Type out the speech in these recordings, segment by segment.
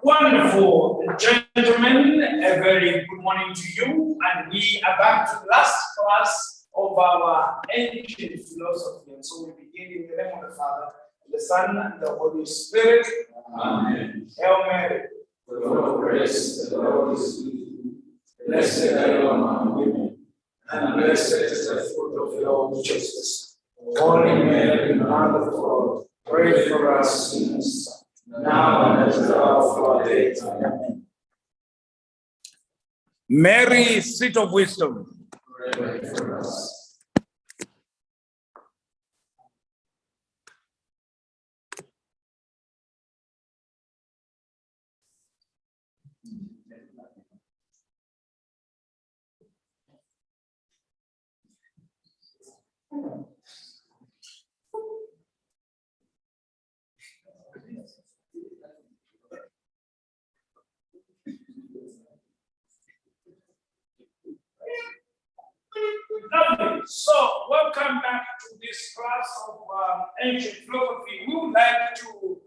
Wonderful, gentlemen, a very good morning to you, and we are back to the last class of our ancient philosophy. And so we begin in the name of the Father, the Son, and the Holy Spirit. Amen. Hail Mary, full of grace, the Lord is with you. Blessed are you among women, and blessed is the fruit of your womb, Jesus. Holy Mary, Mother of God, pray for us sinners, now and at the hour of our death. Amen. Mary, seat of wisdom, pray for us. Lovely. So, welcome back to this class of ancient philosophy. We would like to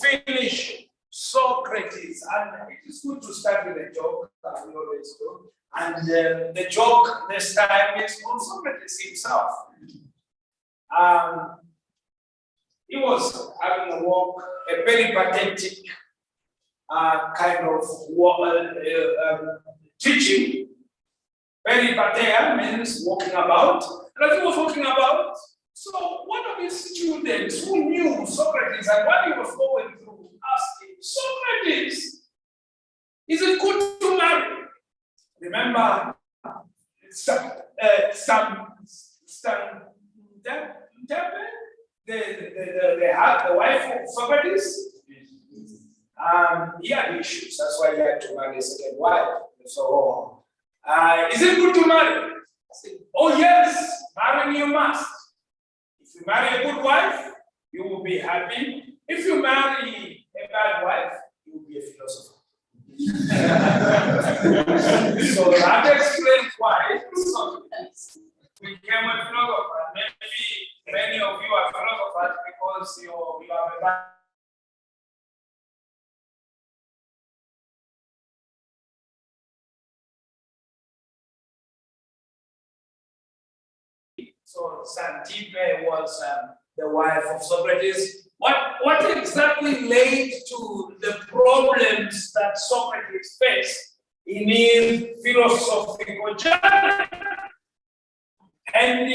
finish Socrates, and it is good to start with a joke, as we always do. And the joke this time is on Socrates himself. He was having a walk, a peripatetic kind of teaching. Peripateia means walking about. And as he was walking about, so one of his students who knew Socrates and what he was going through asked him, Socrates, is it good to marry? Remember, the wife of Socrates? He had issues, that's why he had to marry a second wife. So, is it good to marry? I said, oh yes, marry you must. If you marry a good wife, you will be happy. If you marry a bad wife, you will be a philosopher. So that explains why Socrates became a philosopher. Maybe many of you are philosophers because you have a bad. So Sdb was the wife of Socrates. What exactly led to the problems that Socrates faced in his philosophical journey? And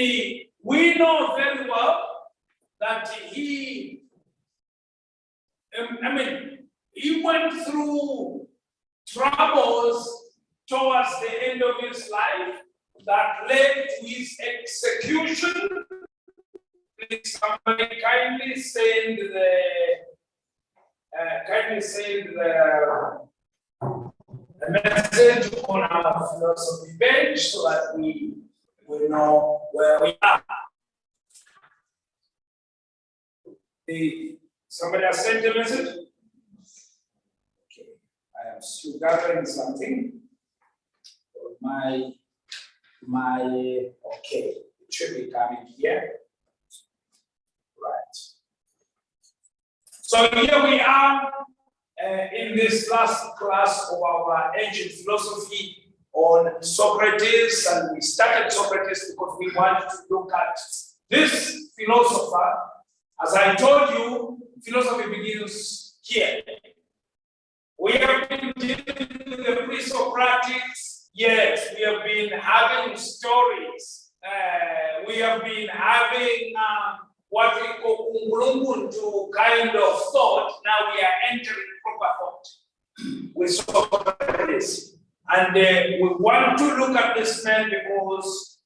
we know very well that he went through troubles towards the end of his life that led to his execution. Please, somebody kindly send the message on our philosophy page so that we know where we are. Somebody has sent a message? Okay, I am still gathering something. Okay, it should be coming here. Right. So here we are in this last class of our ancient philosophy on Socrates, and we started Socrates because we want to look at this philosopher. As I told you, philosophy begins here. We have been dealing with the pre-Socratics. Yes, we have been having stories. We have been having what we call to kind of thought. Now we are entering proper thought with Socrates. And we want to look at this man because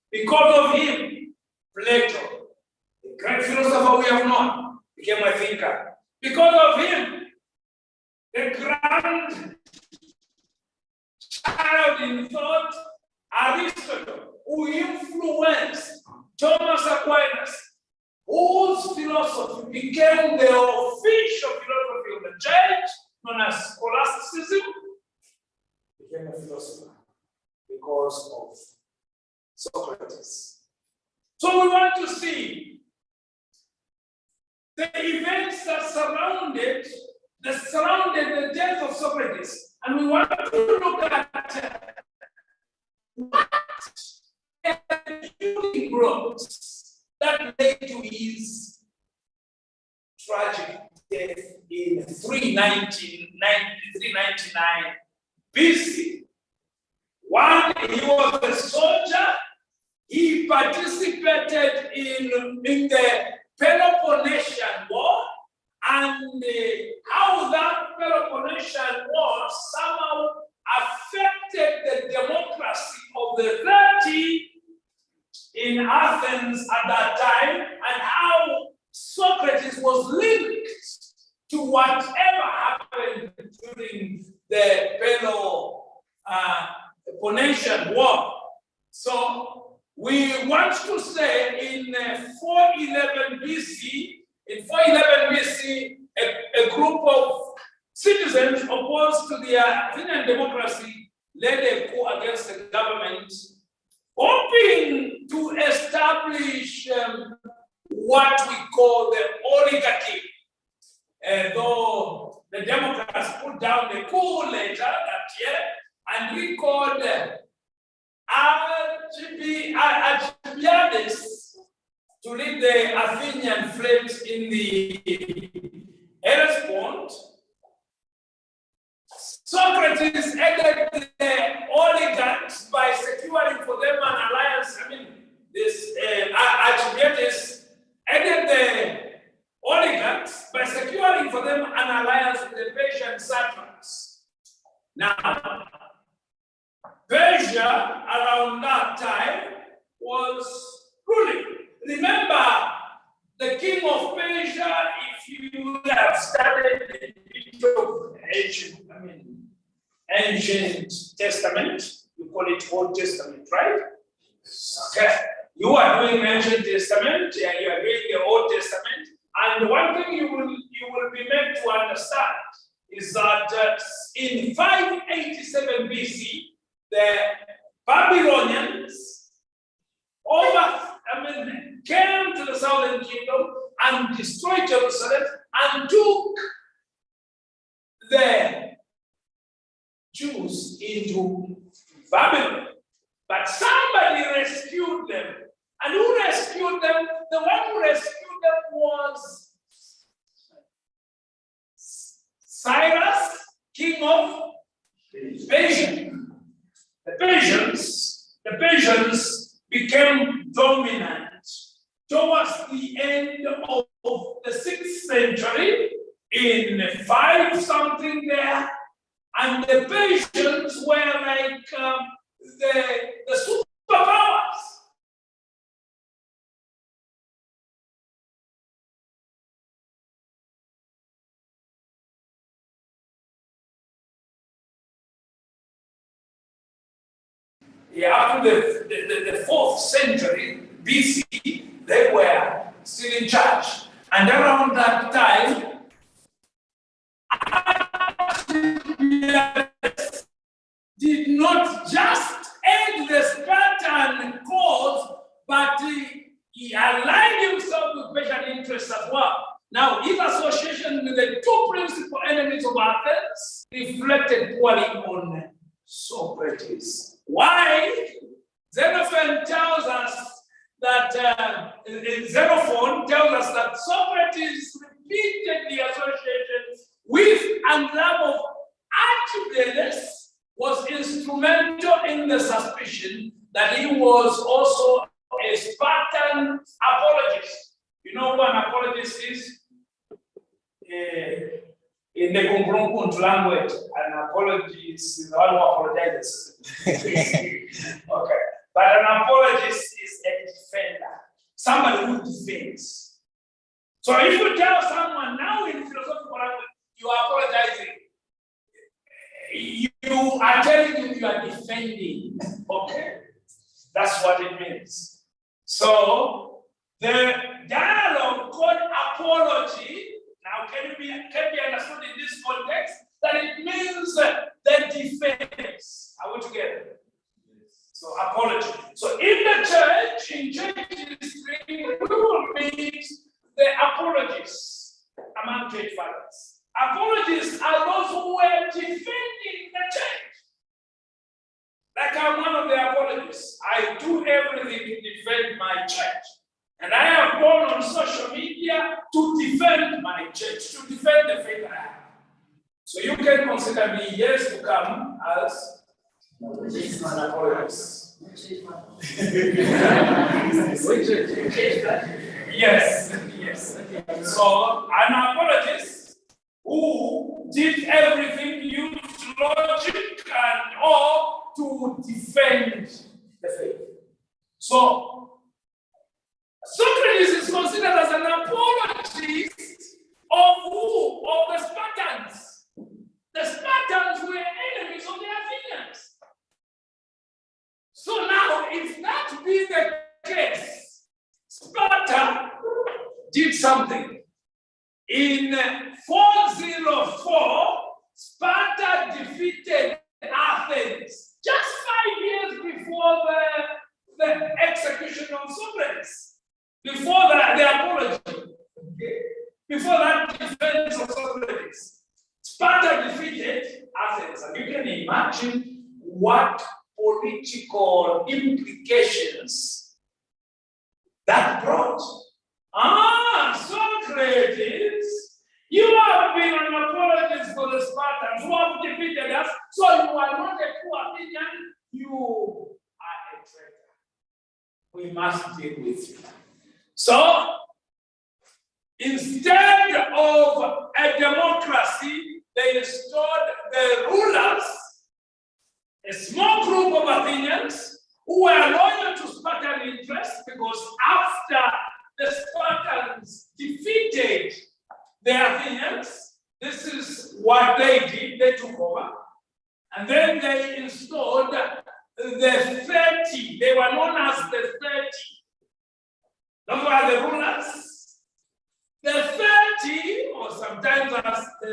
of him, Plato, the great philosopher we have known, became a thinker. Because of him, the grand child in thought, Aristotle, who influenced Thomas Aquinas, whose philosophy became the official philosophy of the church, known as scholasticism, became a philosopher because of Socrates. So we want to see the events that surrounded that surrounded the death of Socrates. And we want to look at what the brought that led to his tragic death in 399 BC. One, he was a soldier. He participated in the Peloponnesian War, and how that Peloponnesian War somehow affected the democracy of the 30 in Athens at that time, and how Socrates was linked to whatever happened during the Peloponnesian War. So we want to say in 411 BC, a group of citizens opposed to the Athenian democracy led a coup against the government, hoping to establish what we call the oligarchy. Though the Democrats put down the coup later that year, and we called Alcibiades to lead the Athenian fleet in the Hellespont. Socrates aided the oligarchs by securing for them an alliance. Alcibiades aided the oligarchs by securing for them an alliance with the Persian satraps. Now, Persia around that time was ruling. Remember, the king of Persia, if you have studied the bit of ancient testament, you call it Old Testament, right? Okay. You are doing Ancient Testament, you are doing the Old Testament, and one thing you will be made to understand is that in 587 BC, the Babylonians came to the southern kingdom and destroyed Jerusalem and took the Jews into Babylon. But somebody rescued them. And who rescued them? The one who rescued them was Cyrus, king of Persia. The Persians became dominant towards the end of the 6th century in 5-something there, and the Persians were like the superpowers. After the 4th century BC, they were still in charge. And around that time, did not just aid the Spartan cause, but he aligned himself with Persian interests as well. Now, his association with the two principal enemies of Athens reflected poorly on Socrates. Why? Xenophon tells us that Socrates repeatedly associated with and love of Alcibiades was instrumental in the suspicion that he was also a Spartan apologist. You know what an apologist is? In the Congronkunt language, an apologist is the one who apologizes. Okay. But an apologist is a defender, somebody who defends. So if you tell someone now in philosophical language, you are apologizing, you are telling him you are defending. Okay? That's what it means. So the dialogue called apology now can be understood in this context that it means the defense. Are we together? So apology. So in the church, in church history, we will meet the apologists among church fathers. Apologists are those who were defending the church. Like I'm one of the apologists. I do everything to defend my church. And I have gone on social media to defend my church, to defend the faith I have. So you can consider me years to come as an apologist. Yes. So an apologist who did everything, used logic and all to defend the faith. So Socrates is considered as an apologist of who? Of the Spartans. The Spartans were enemies of the Athenians. So now, if that be the case, Sparta did something. In 404, Sparta defeated Athens just 5 years before the execution of Socrates. Before the apology. Okay? Before that defense of Socrates. Sparta defeated Athens. And you can imagine what political implications that brought. Socrates, you have been an apologist for the Spartans who have defeated us, so you are not a true Athenian, you are a traitor. We must deal with you. So, instead of a democracy, they installed the rulers, a small group of Athenians who were loyal to Spartan interests, because after the Spartans defeated the Athenians, this is what they did. They took over. And then they installed the 30. They were known as the 30. Those were the rulers. The 30, or sometimes as the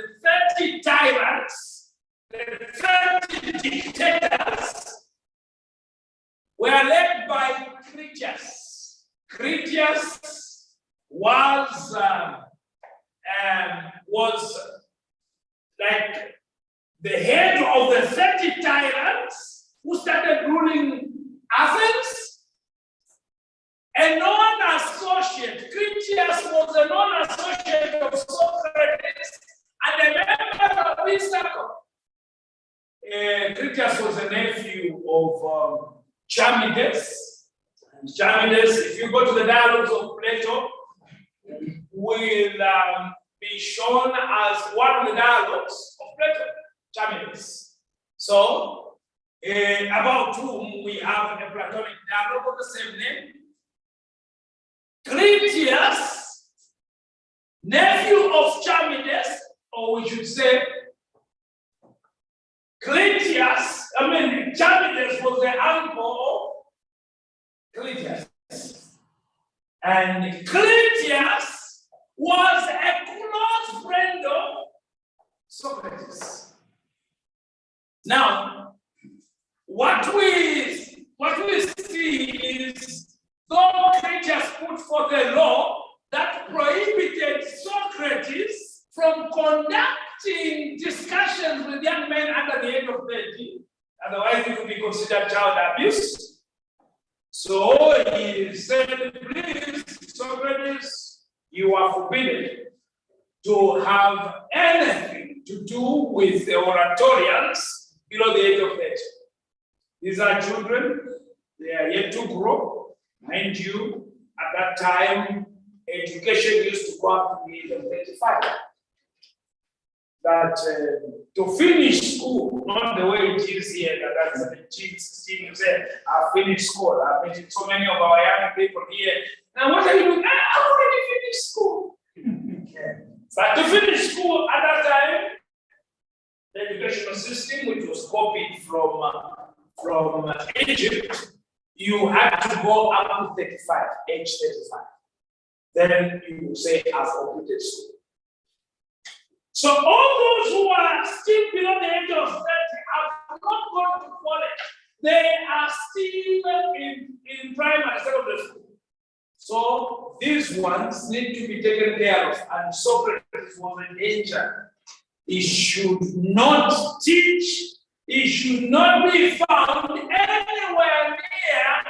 30 tyrants, the 30 dictators, were led by Critias. Critias was like the head of the 30 tyrants who started ruling Athens. A known associate, Critias was a known associate of Socrates and a member of his circle. Critias was a nephew of Charmides. And Charmides, if you go to the dialogues of Plato, will be shown as one of the dialogues of Plato, Charmides. So, about whom we have a Platonic dialogue of the same name. Critias, nephew of Charmides, or we should say, Charmides was the uncle of Critias. And Critias was a close friend of Socrates. Now, what we see is, though Critias put forth a law that prohibited Socrates from conducting discussions with young men under the age of 30, otherwise it could be considered child abuse. So he said, please, Socrates, you are forbidden to have anything to do with the oratorians below the age of 30. These are children, they are yet to grow. Mind you, at that time, education used to go up to the age of 35. That to finish school, not the way it is here, that's 17, 16, you say, I've finished school. I've finished so many of our young people here. Now, what are you doing? I've already finished school. But to finish school at that time, the educational system, which was copied from Egypt, you had to go up to 35, age 35. Then you would say, I've completed school. So all those who are still below the age of 30 have not gone to college. They are still in primary, secondary school. So these ones need to be taken care of. And Socrates was a danger he should not teach, he should not be found anywhere near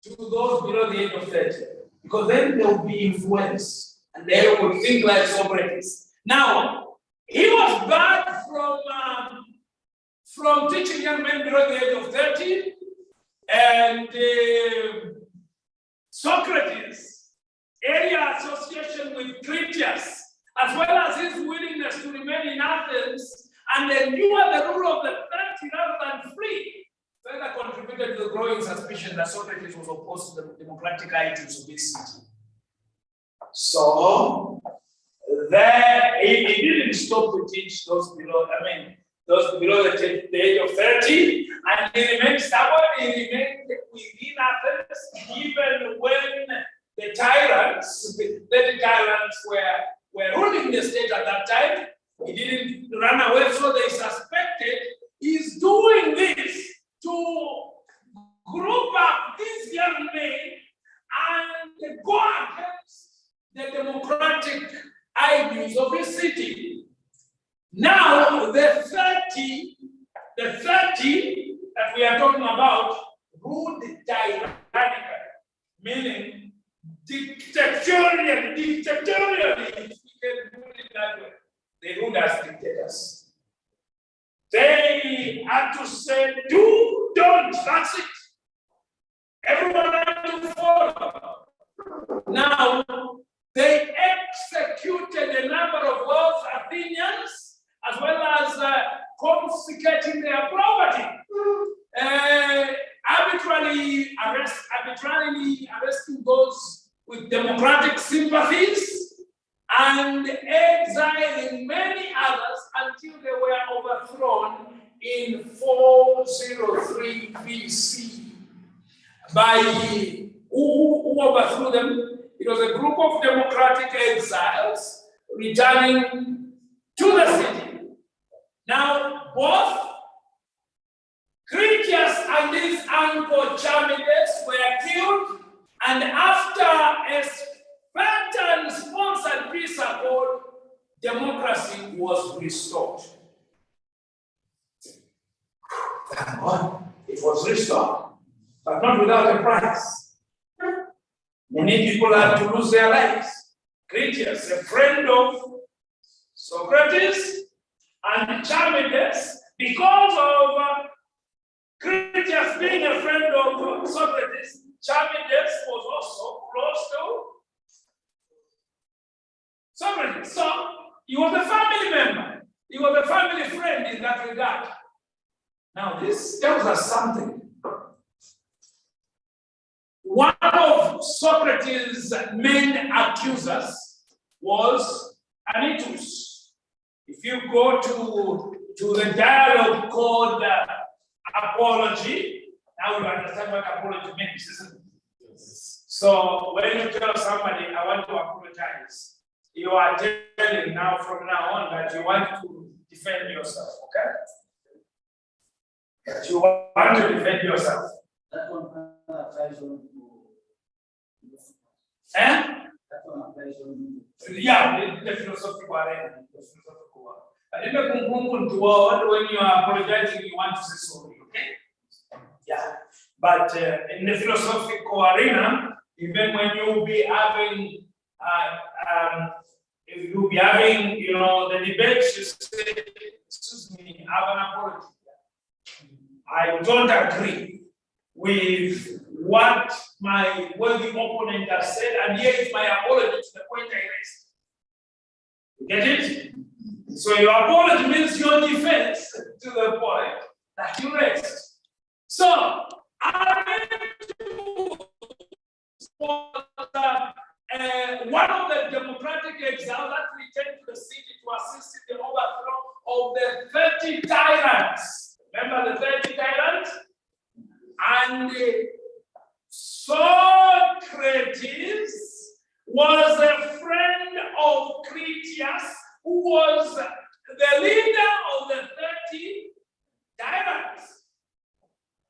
to those below the age of 30. Because then they will be influenced and they will think like Socrates. Now, he was banned from teaching young men below the age of 30, and Socrates' area association with Critias, as well as his willingness to remain in Athens and endure the rule of the 30 rather than free, further contributed to the growing suspicion that Socrates was opposed to the democratic ideals of this city. So, he didn't stop to teach those below, those below the age of 30, and he remained stubborn, he remained within Athens, even when the tyrants, were ruling the state at that time. He didn't run away, so they suspected he's doing this to group up these young men and go against the democratic ideals of his city. Now, the 30 that we are talking about ruled tyrannically, meaning dictatorially, if we can put it that way. They ruled as dictators. They had to say, do, don't, that's it. Everyone had to follow. Now, they executed a number of wealth Athenians, as well as confiscating their property, arbitrarily arresting those with democratic sympathies, and exiling many others until they were overthrown in 403 BC. By who overthrew them? It was a group of democratic exiles returning to the city. Now, both Critias and his uncle Charmides were killed, and after a Spartan-sponsored peace accord, democracy was restored. Thank God, it was restored, but not without a price. Many people had to lose their lives. Critias, a friend of Socrates, and Charmides, because of Critias being a friend of Socrates, Charmides was also close to Socrates. So he was a family member. He was a family friend in that regard. Now this tells us something. One of Socrates' main accusers was Eustace. If you go to the dialogue called Apology, now you understand what apology means, isn't it? Yes. So when you tell somebody, I want to apologize, you are telling now from now on that you want to defend yourself, okay? That you want to defend yourself. That one applies on That one applies on yeah, the philosophical arena. But when you are apologizing, you want to say sorry, okay? Yeah. But in the philosophical arena, even when you'll be having if you'll be having, the debates, you say, excuse me, I have an apology. I don't agree with what my worthy opponent has said, and here is my apology to the point I raised. You get it? So your apology means your defense to the point that you raised. So one of the democratic exiles that returned to the city to assist in the overthrow of the 30 tyrants. Remember the 30 tyrants? And Socrates was a friend of Critias, who was the leader of the 30 tyrants.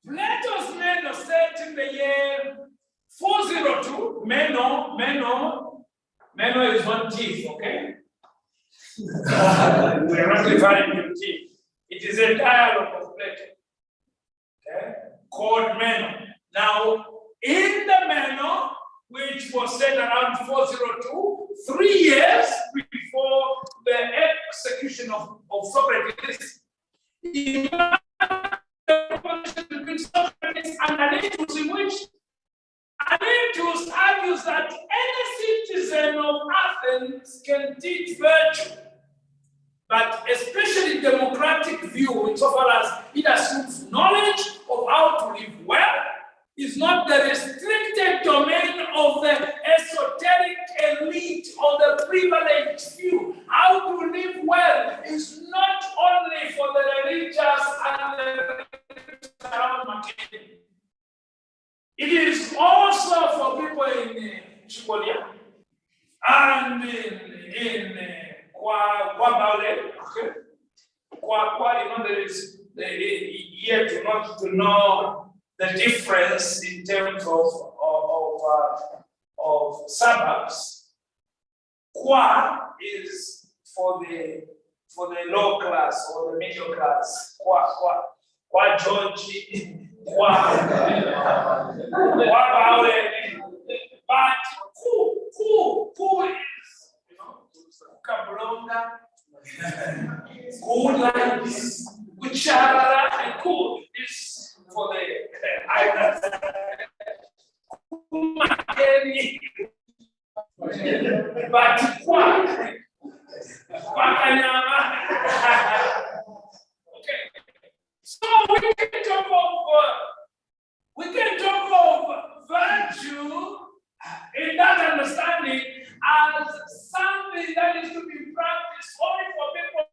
Plato's Meno said in the year 402, Meno is one teeth, okay? We are not referring to tea. It is a dialogue of Plato. Okay? Called Meno. Now, in the Meno, which was said around 402, 3 years before the execution of Socrates, between Socrates and Anytus, in which Anytus argues that any citizen of Athens can teach virtue, but especially democratic view, insofar as it assumes knowledge of how to live well, is not the restricted domain of the esoteric elite or the privileged few. How to live well is not only for the religious and the around Makeni. It is also for people in Chipolia and in Kwabaule. Okay? There is yet to know the difference in terms of suburbs. Kwa is for the low class or the middle class. Kwa Georgie, Kwa Baule. But Ku is, Kablonga, Good lives, Kucharara, and Ku is for the islands. But okay. So we can talk of virtue in that understanding as something that is to be practiced only for people.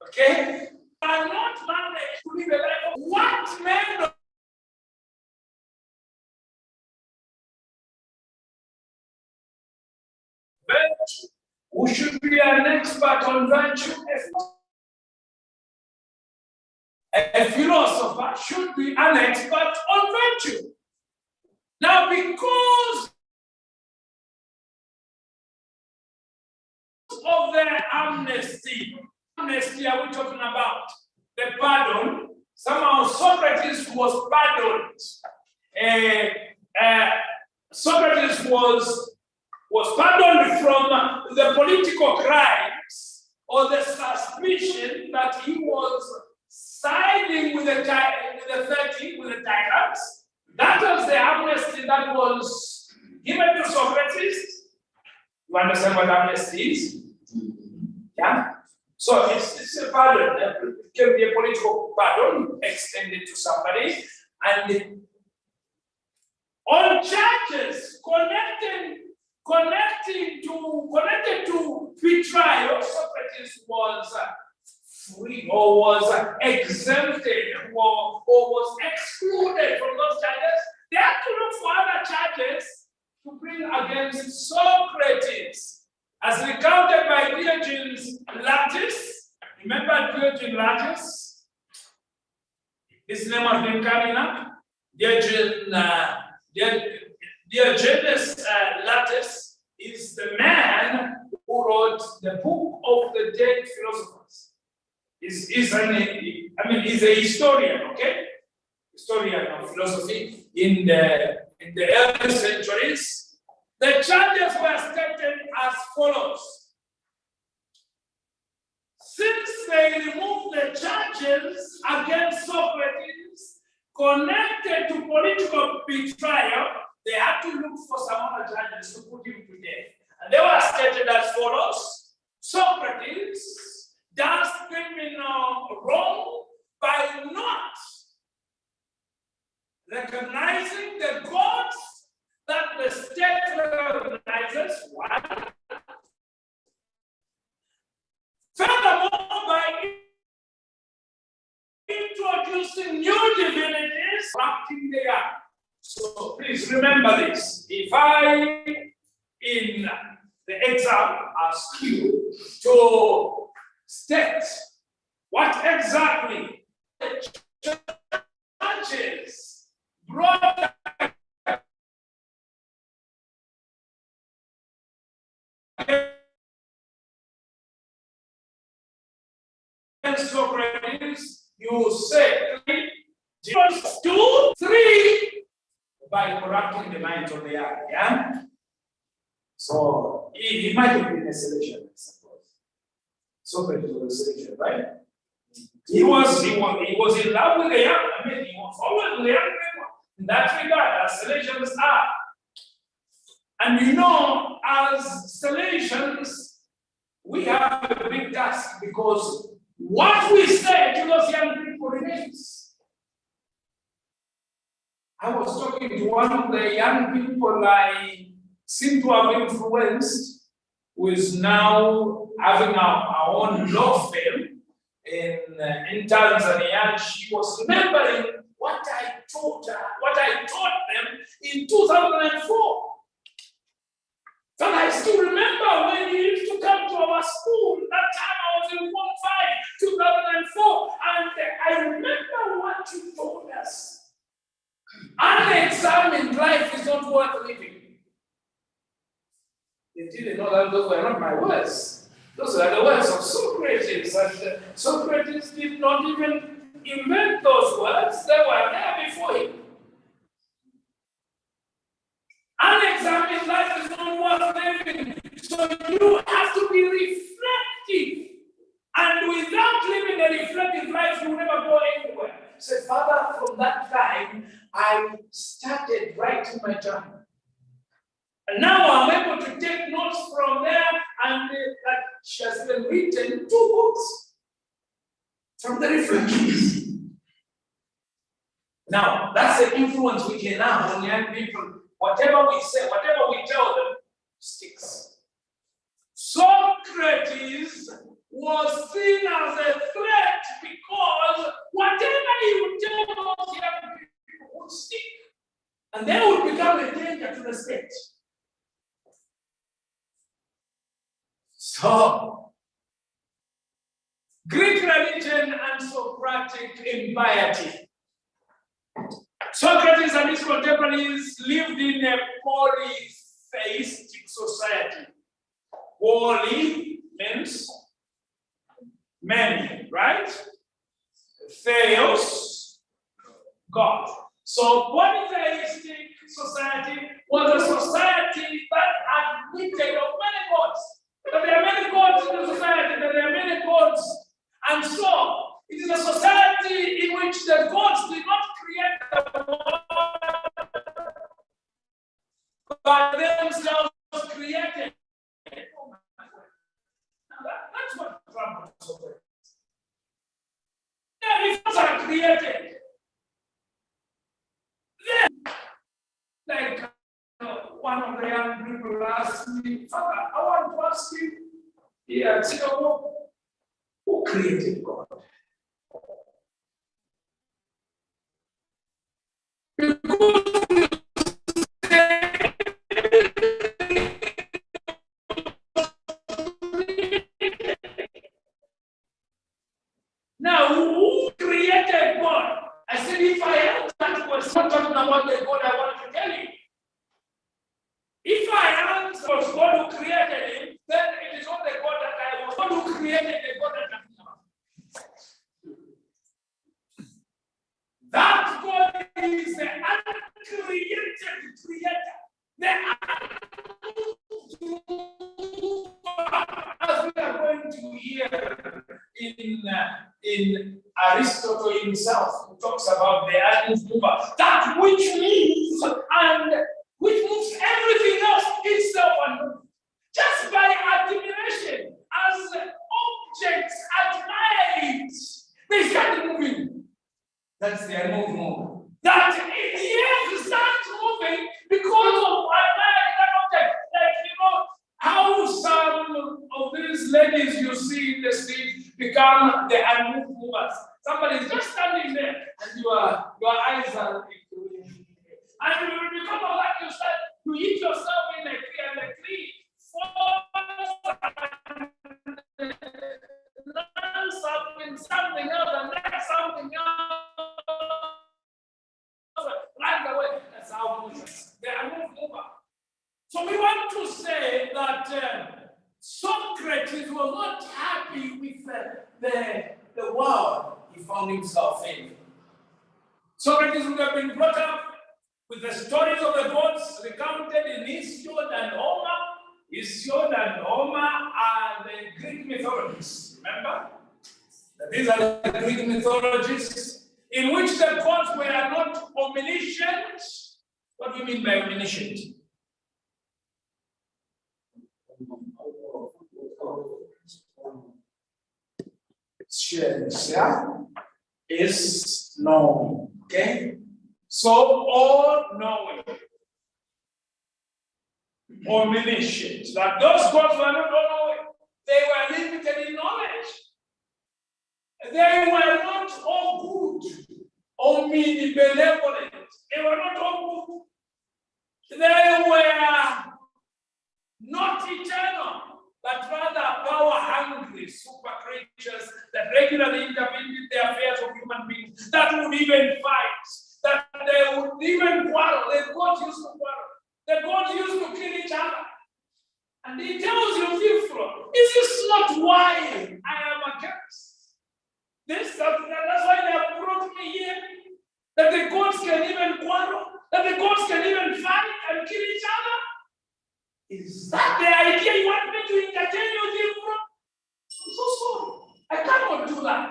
Okay? Are not managed to live a life of what men virtue. Who should be an expert on virtue? A philosopher should be an expert on virtue. Now, because of the amnesty are we talking about? The pardon. Somehow Socrates was pardoned. Socrates was pardoned from the political crimes or the suspicion that he was siding with the tyrants. That was the amnesty that was given to Socrates. You understand what amnesty is? Yeah? So it's a pardon. It can be a political pardon extended to somebody. And on charges connected to betrayal, Socrates was free or was exempted or was excluded from those charges. They had to look for other charges to bring against Socrates, as recounted by Diogenes Laertius. Remember Diogenes Laertius? His name has been coming up. Diogenes Laertius is the man who wrote the book of the dead philosophers. He's a historian, okay? Historian of philosophy in the early centuries. The charges were stated as follows. Since they removed the charges against Socrates connected to political betrayal, they had to look for some other charges to put him to death. And they were stated as follows. Socrates does criminal wrong by not recognizing the gods that the state recognizes, one, new divinities corrupting the young. So please remember this. If I, in the exam, ask you to state what exactly the churches brought against Socrates, you say 2, 3 by corrupting the minds of the young. Yeah? So he might have been a selection, I suppose. Socrates was a selection, right? He was in love with the young. I mean, he was always with the young people. In that regard, as Salesians are. And you know, as Salesians, we have a big task because what we say to those young people remains. I was talking to one of the young people I seem to have influenced, who is now having our own law firm in Tanzania, and she was remembering what I taught them in 2004. And I still remember when you used to come to our school. That time I was in Form 5, 2004, and I remember what you told us. Unexamined life is not worth living. They didn't know that those were not my words. Those are the words of Socrates. And Socrates did not even invent those words. They were there before him. Unexamined life is not worth living. So you have to be reflective. And without living a reflective life, you will never go anywhere. Say, Father, from that time, I started writing my journal. And now I'm able to take notes from there, and she has even written 2 books from the reflections. Now, that's the influence we can have on young people. Whatever we say, whatever we tell them, sticks. Socrates was seen as a threat because whatever he would tell those young people would stick. And they would become a danger to the state. So, Greek religion and Socratic impiety. Socrates and his contemporaries lived in a polytheistic society. Poly means many, right? Theos, God. So polytheistic society was a society that admitted of many gods. That there are many gods in the society, that there are many gods. And so, it is a society in which the gods did not create the world, but themselves created. That's what Trump is over. If gods are created, then, like one of the young people asked me, Father, I want to ask you, who created God? Now, who created God? I said, if I answer that question, I'm talking about the God I want to tell you. If I answer was God who created him, then it is not the God that I was. God who created the God that I'm talking about. That God is the uncreated creator. The as we are going to hear in Aristotle himself, who talks about the unmoved mover, that which moves and which moves everything else itself unmoved. Just by admiration, as objects admire it, they start moving. That's the unmoved mover. That in the earth starts moving because of admiring that object. Like, how some of these ladies you see in the street, become the unmoved movers. Somebody is just standing there, and your eyes are including. And because of that, you start to hit yourself in a tree, and the tree falls and lands up in something else, and that's something else runs away. That's how they are unmoved mover. So we want to say that Socrates was not happy with the world he found himself in. Socrates would have been brought up with the stories of the gods recounted in Hesiod and Homer. Hesiod and Homer are the Greek mythologies. Remember? These are the Greek mythologies in which the gods were not omniscient. What do you mean by omniscient? Yeah, is knowing. Okay, so all knowing, omniscient. That those gods were not all knowing; they were limited in knowledge. They were not all good, omnibenevolent. They were not all good. They were not eternal, but rather power-hungry super creatures that regularly intervene in the affairs of human beings, that would even fight, that they would even quarrel. The gods used to quarrel. The gods used to kill each other. And he tells you, Thifro, is this not why I am against? That's why they have brought me here, that the gods can even quarrel, that the gods can even fight and kill each other. Is that the idea you want me to entertain you, Thifro? I'm so sorry. I cannot do that.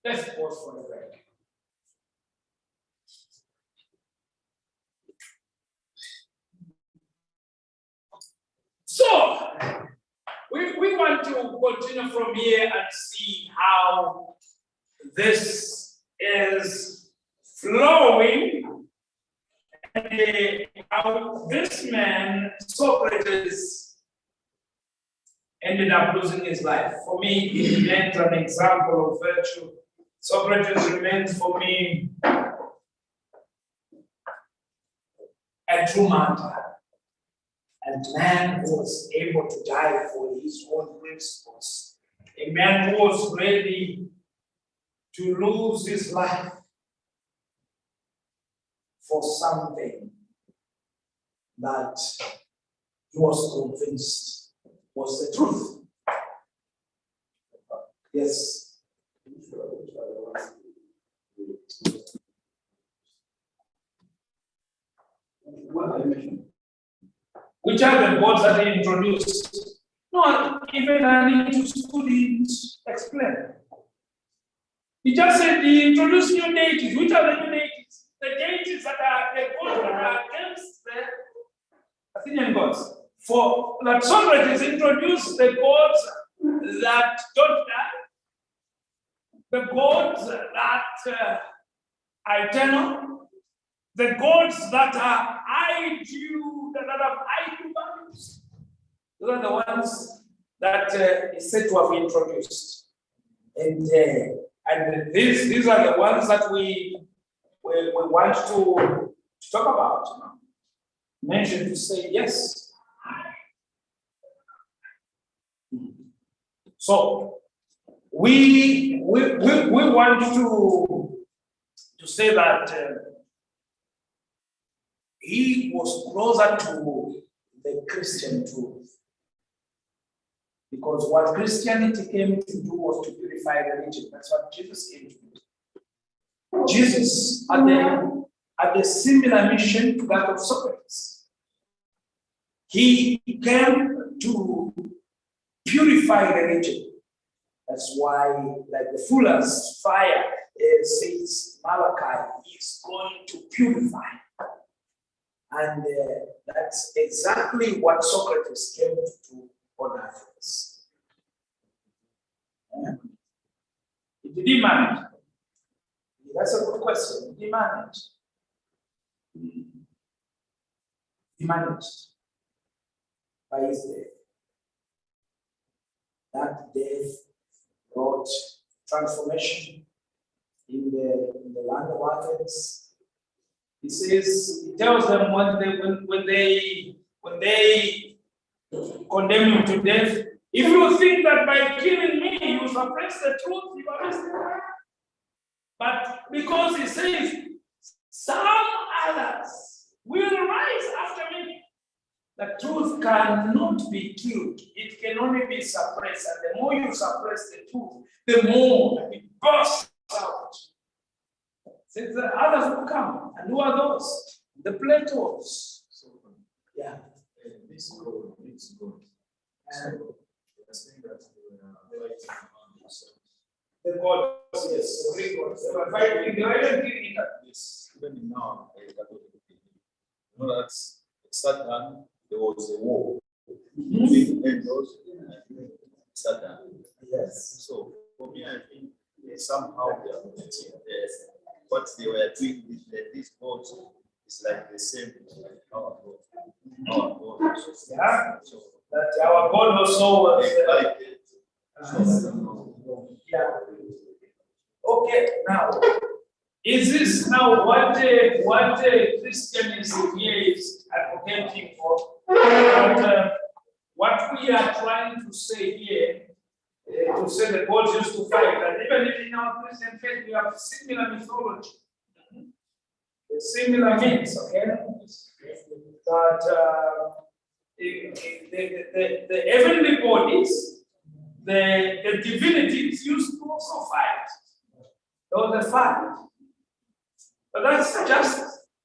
Let's pause for a break. So, we want to continue from here and see how this is flowing, and how this man, Socrates, ended up losing his life. For me, he remains an example of virtue. Socrates remains for me a true martyr. A man who was able to die for his own principles. A man who was ready to lose his life for something that he was convinced was the truth. Yes. Which are the gods that he introduced? No, even I need to study it, explain. He just said he introduced new deities. Which are the new deities? The deities that are the gods that are against the Athenian gods. For that Socrates introduced the gods that don't die, the gods that are eternal, the gods that are ideal, that have ideal values. Those are the ones that is said to have introduced. And these are the ones that we want to talk about. You know? Mention to say yes. So we want to say that he was closer to the Christian truth. Because what Christianity came to do was to purify religion. That's what Jesus came to do. Jesus had a similar mission to that of Socrates. He came to purify religion. That's why, like the fuller's fire says, Malachi is going to purify. And that's exactly what Socrates came to do on Athens. Yeah. Did he manage? That's a good question. Did he manage? He managed by his death. That death brought transformation in the land markets. He says, he tells them when they condemn him to death, if you think that by killing me you suppress the truth, you are mistaken. But because he says, some others will rise after me. The truth cannot be killed. It can only be suppressed. And the more you suppress the truth, the more it bursts out. Since the others will come. And who are those? The Platos. Yeah. This God. So, they are saying that they were fighting among themselves. The gods, yes, the Greek gods. They were fighting. They were even killing each other. Yes, even now, you know that Satan, there was a war between angels and Satan. Yes. So, for me, I think somehow they are connecting. What they were doing with these gods is like the same like our God. Our God. Yeah. So, That our God also was. like it. Yeah. Okay, now, is this now what Christianism here is advocating for? But, what we are trying to say here, to say the gods used to fight, and even if in our Christian faith we have similar mythology, similar myths, okay? That the heavenly bodies, the divinities used to also fight. There was a fight. But that's just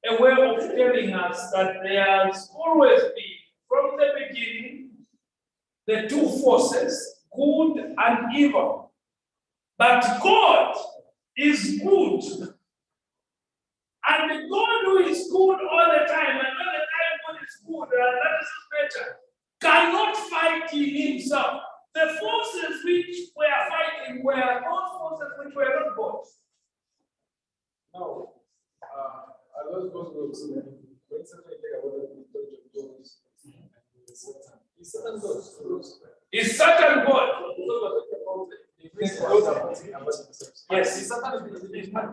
a way of telling us that there has always been, from the beginning, the two forces, good and evil. But God is good. And the God who is good all the time, and all the time God is good, and that is better, cannot fight in himself. The forces which were fighting were those forces which were not God. Now, are those gods when Satan take about the mythology of gods and Satan? Is Satan God? Is Satan God? Yes.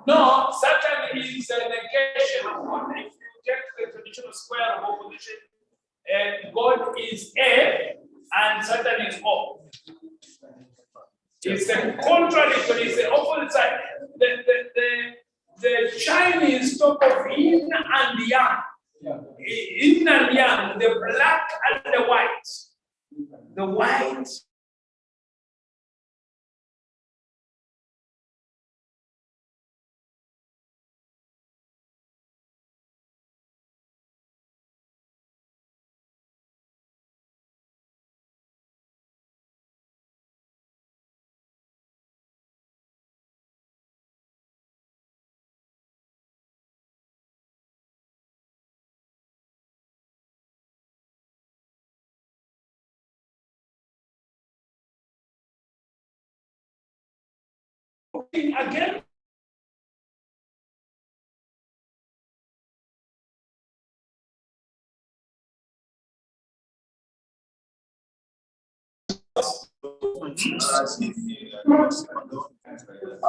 No, Satan is a negation of God. If you take the traditional square of opposition, God is A and Satan is O. It's the contradictory, it's the opposite side. The Chinese talk of yin and yang. Yin and yang, the black and the white. The white again.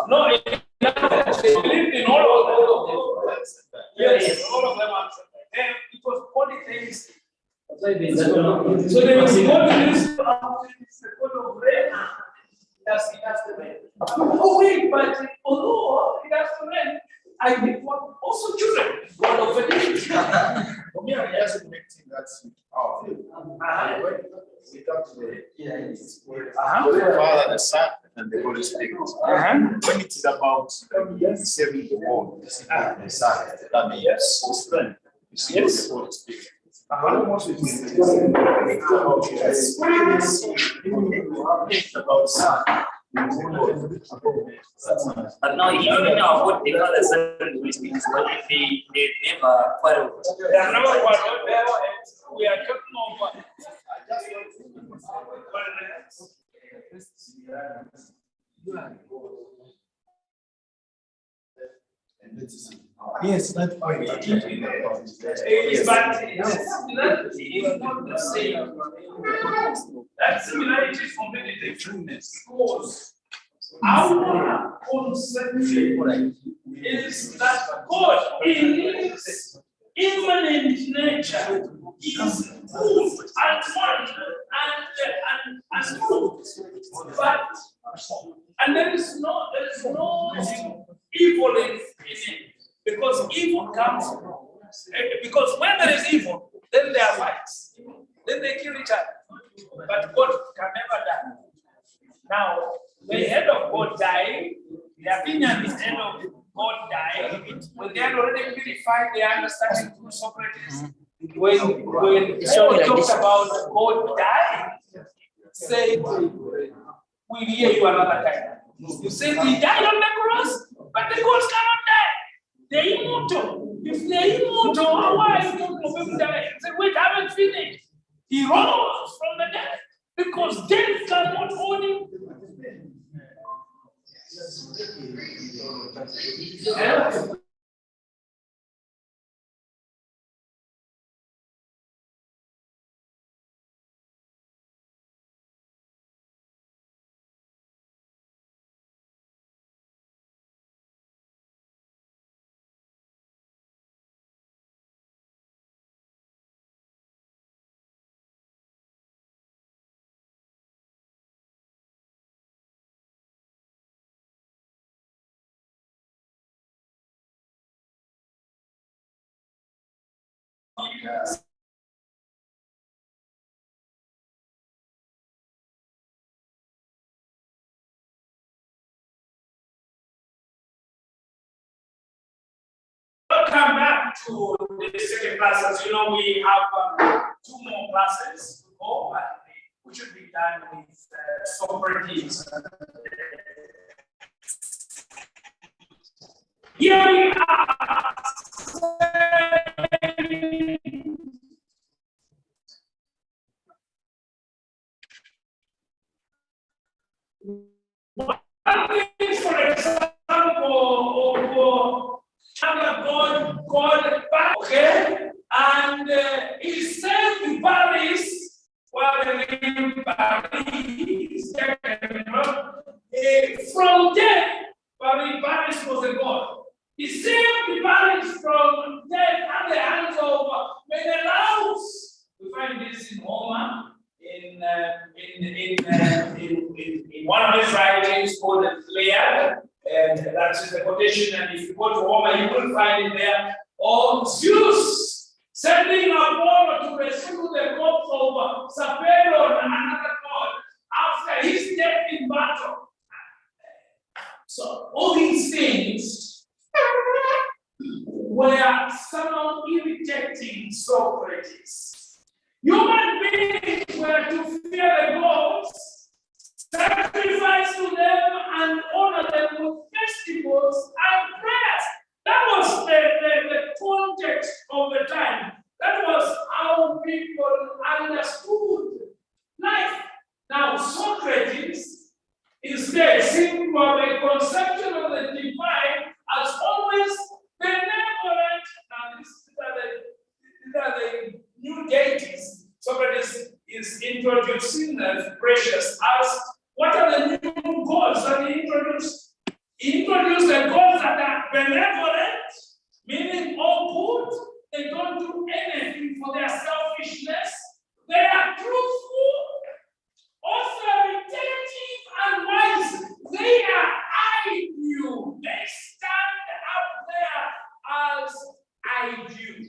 No, they believed in all of them. Yes, all of them are. It was polytheistic. So there was God is the God of rain. It has to rain. Oh wait, but although it has to rain, I need one also children. God of fertility. For me, I just connecting that with our faith. We talk to the Father, the Son, and the Holy Spirit. When it is about saving the world, the Son, that means strength. You see the Holy Spirit. About Son. But now, even now, what they call a certain Christians, but they never quarrel. They are never quarrel. We are talking over. Yes, that's fine. But similarity is not the same. That similarity is completely different because Our conception is that God, in His immanent nature, is good and one and good. But and there is no evil in it, because evil comes. Because when there is evil, then there are fights. Then they kill each other. But God can never die. Now, the head of God dying, the opinion is head of God dying. When they had already purified their understanding through Socrates, when Paul talks about God dying, say, we'll hear you another time. You say he died on the cross, but the gods cannot die. They're immortal. If they're immortal, why don't you die? Say, wait, I haven't finished. He rose from the dead because death cannot hold him. Welcome back to the second class. As you know, we have 2 more classes to go, and we should be done with Socrates. Here we are. For example, God, okay, and he saved Paris, from death. Paris was a god. He saved Paris from death at the hands of Menelaus. We find this in Homer, in one of his writings called the Pleiad. And that's the quotation, and if you go to Homer, you will find it there. Or Zeus sending Apollo to rescue the corpse of Sapelon, another god, after his death in battle. So all these things were somehow irritating Socrates. Human beings were to fear the gods, sacrifice to them, and honor them with festivals and prayers. That was the context of the time. That was how people understood life. Now, Socrates instead seemed to have a conception of the divine as always benevolent. Now, these are the new deities. Socrates is introducing as precious as what are the new gods that he introduced? He introduced the gods that are benevolent, meaning all good. They don't do anything for their selfishness. They are truthful, authoritative, and wise. They are ideal. They stand up there as ideal.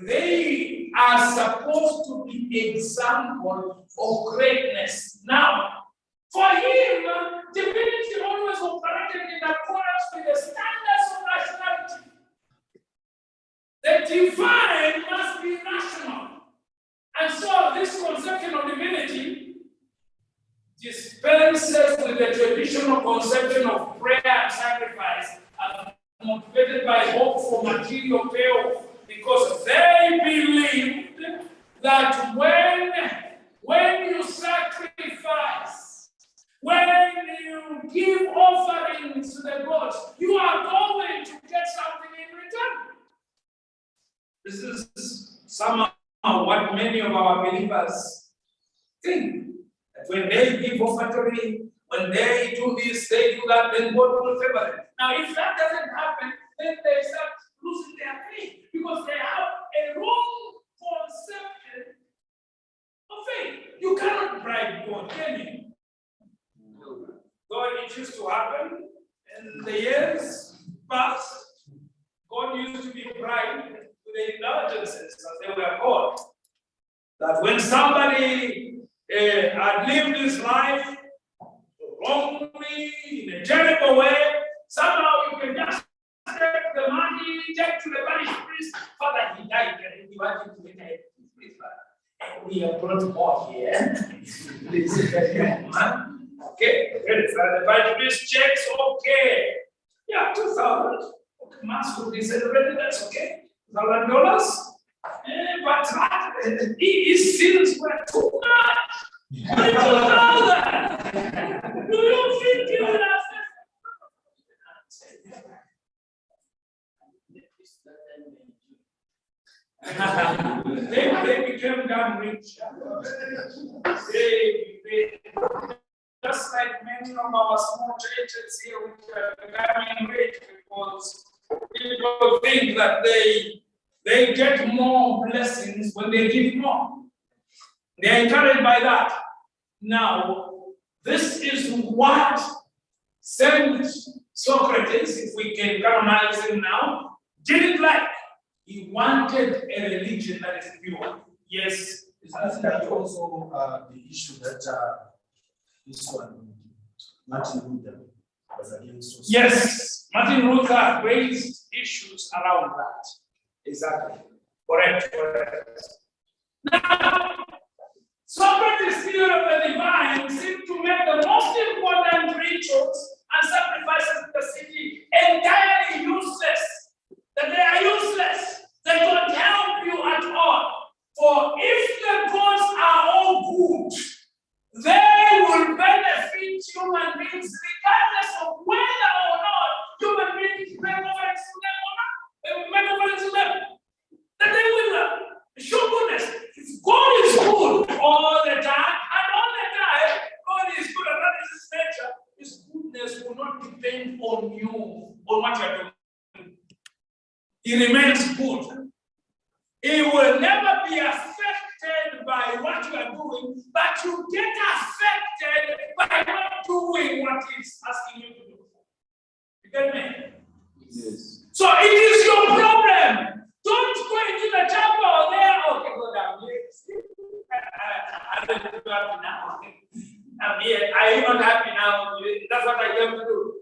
They are supposed to be examples of greatness. Now, for him, divinity always operated in accordance with the standards of rationality. The divine must be rational. And so this conception of divinity dispenses with the traditional conception of prayer and sacrifice as motivated by hope for material payoff, because they believed that when you sacrifice, when you give offerings to the gods, you are going to get something in return. This is somehow what many of our believers think. That when they give offertory, When they do this, they do that, then God will favor them. Now, if that doesn't happen, then they start losing their faith because they have a wrong conception of faith. You cannot bribe God, can you? God, it used to happen in the years past. God used to be bribed with the indulgences, as they were called. That when somebody had lived his life wrongly, in a terrible way, somehow you can just take the money, take to the parish priest, Father, he died, and he wanted to get a priest. We have brought more here. Please, okay, the parish priest checks, okay. Yeah, 2,000. Okay, Mass will be celebrated, that's okay. $1,000. But his sins were too much. 2,000. Do you think you will accept? They became damn rich. They just like many of our small churches here, which are becoming rich because people think that they get more blessings when they give more. They are encouraged by that. Now, this is what Saint Socrates, if we can canonize him now, didn't like. He wanted a religion that is pure. Yes. Isn't that also the issue that this one, Martin Luther, was against? Yes, Martin Luther raised issues around that. Exactly. Correct. Now, Socrates' theory of the divine seemed to make the most important rituals and sacrifices in the city entirely useless. That they are useless. They don't help you at all. For if the gods are all good, they will benefit human beings regardless of whether or not human beings make offerings to them or not. They will make offerings to them. That they will show goodness. If God is good all the time, and all the time, God is good, and that is his nature, his goodness will not depend on you, on what you are doing. He remains good. He will never be affected by what you are doing, but you get affected by not doing what he's asking you to do. You get me? Yes. So it is your problem. Don't go into the chapel there. Okay, go down here. I don't be happy now. I'm here. Are you not happy now? That's what I came to do.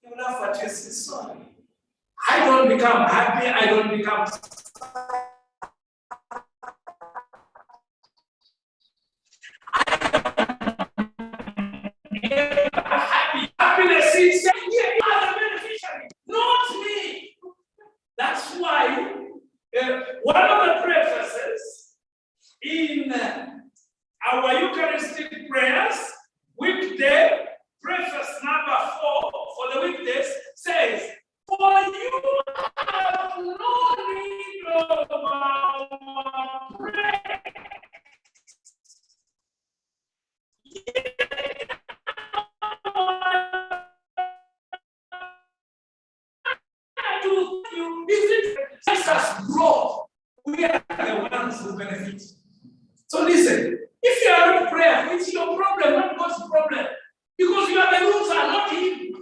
You laugh at your son. I don't become happy. I don't become happy. Happiness is here. You are the beneficiary, not me. That's why one of the prefaces in our Eucharistic prayers, weekday, preface number 4 for the weekdays says, "For you have no need of our prayer. Jesus brought, we are the ones who benefit." So listen, if you are not prayerful, it's your problem, not God's problem. Because you are the loser, not him.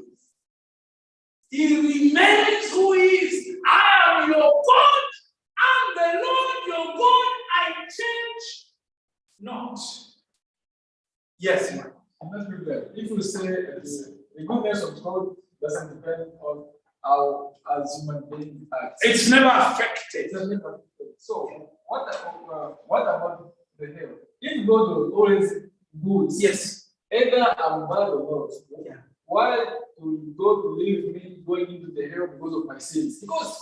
He remains who he is. I am your God, I'm the Lord your God, I change not. Yes, ma'am. I'm not doing that. If you say the goodness of God doesn't depend on how as human beings act. It's never affected. It's never affected. So what about the hell? If God was always good, Yes. either I'm bad or not. Yeah. Why would God leave me going into the hell because of my sins? Because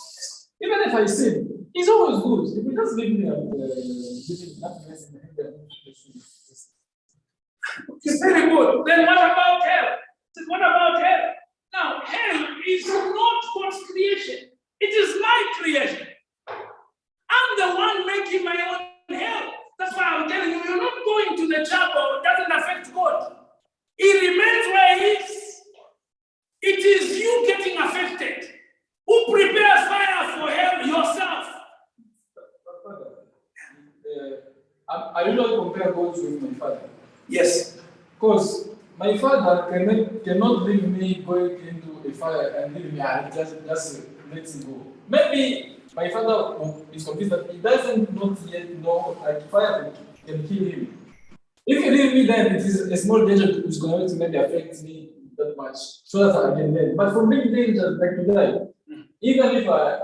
even if I sin, He's always good. If He just leave me and giving happiness in the heaven, It's very good. Then what about hell? What about hell? Now, hell is not God's creation. It is my creation. I'm the one making my own hell. That's why I'm telling you, you're not going to the chapel. It doesn't affect God. He remains where compare God with my father. Yes. Because my father cannot leave me going into a fire and leave me just let him go. Maybe my father is convinced that he doesn't not yet know like fire can kill him. If you leave me, then it is a small danger which is going to maybe affect me that much, so that I can learn. But from big danger, like to die, even if I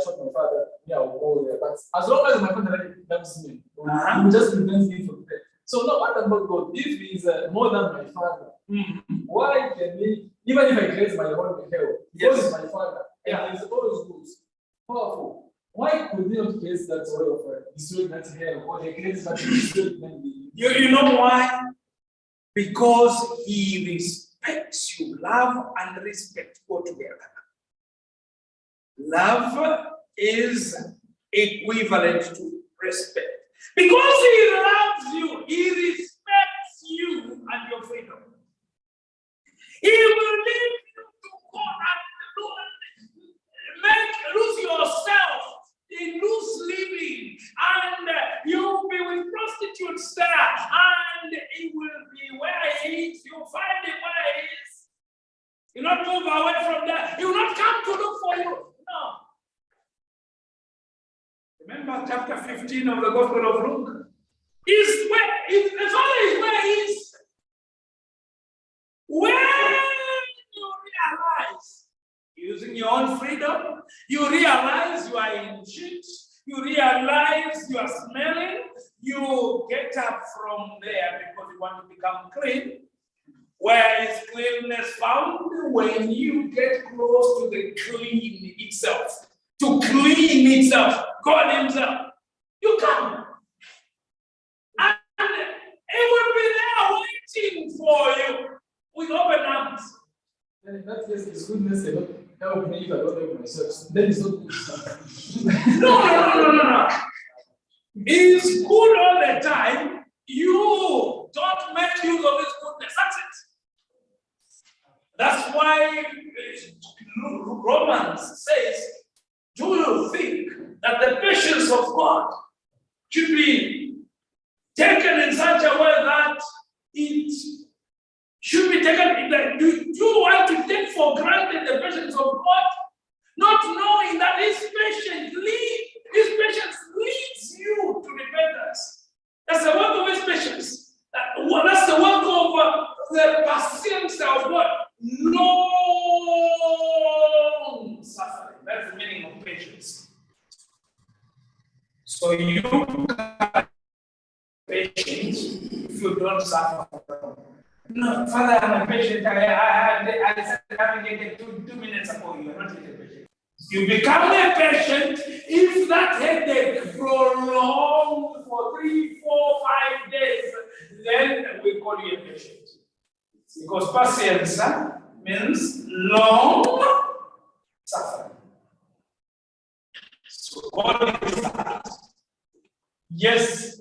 shot my father, yeah, I will go there. But as long as my father loves me, he will just prevent me from death. So now, what about God? If he is more than my father, why can he? Even if I create my own hell, God is my father, and he is always good, powerful. Why could he not create that way of destroying that hell, or he creates that destroying? You know why? Because he respects you. Love and respect go together. Love is equivalent to respect. Because he loves you, he respects you and your freedom. He will leave you to go and lose yourself in loose living, and you will be with prostitutes there, and he will be where he is. You'll find him where he is. You'll not move away from there. He will not come to look for you. No. Remember chapter 15 of the Gospel of Luke? The Father is where he is. When you realize, using your own freedom, you realize you are in shit, you realize you are smelling, you get up from there because you want to become clean. Where is cleanness found? When you get close to the clean itself, to clean itself, God himself, you come. And he will be there waiting for you with open arms. And in that case, his goodness cannot help me if I don't help myself. Then it's not good. No. It's good all the time. You don't make use of his goodness. That's it. That's why Romans says, do you think that the patience of God should be taken in such a way that it should be taken? Do you want to take for granted the patience of God, not knowing that his patience leads you to repentance? That's the work of his patience. That's the work of the patience of God. Long suffering. That's the meaning of patience. So you have patience if you don't suffer. No, Father, I'm a patient. I said having it 2 minutes ago. You are not yet a patient. You become a patient if that headache prolonged for 3, 4, 5 days. Then we call you a patient. Because patience means long suffering. So what is that? Yes.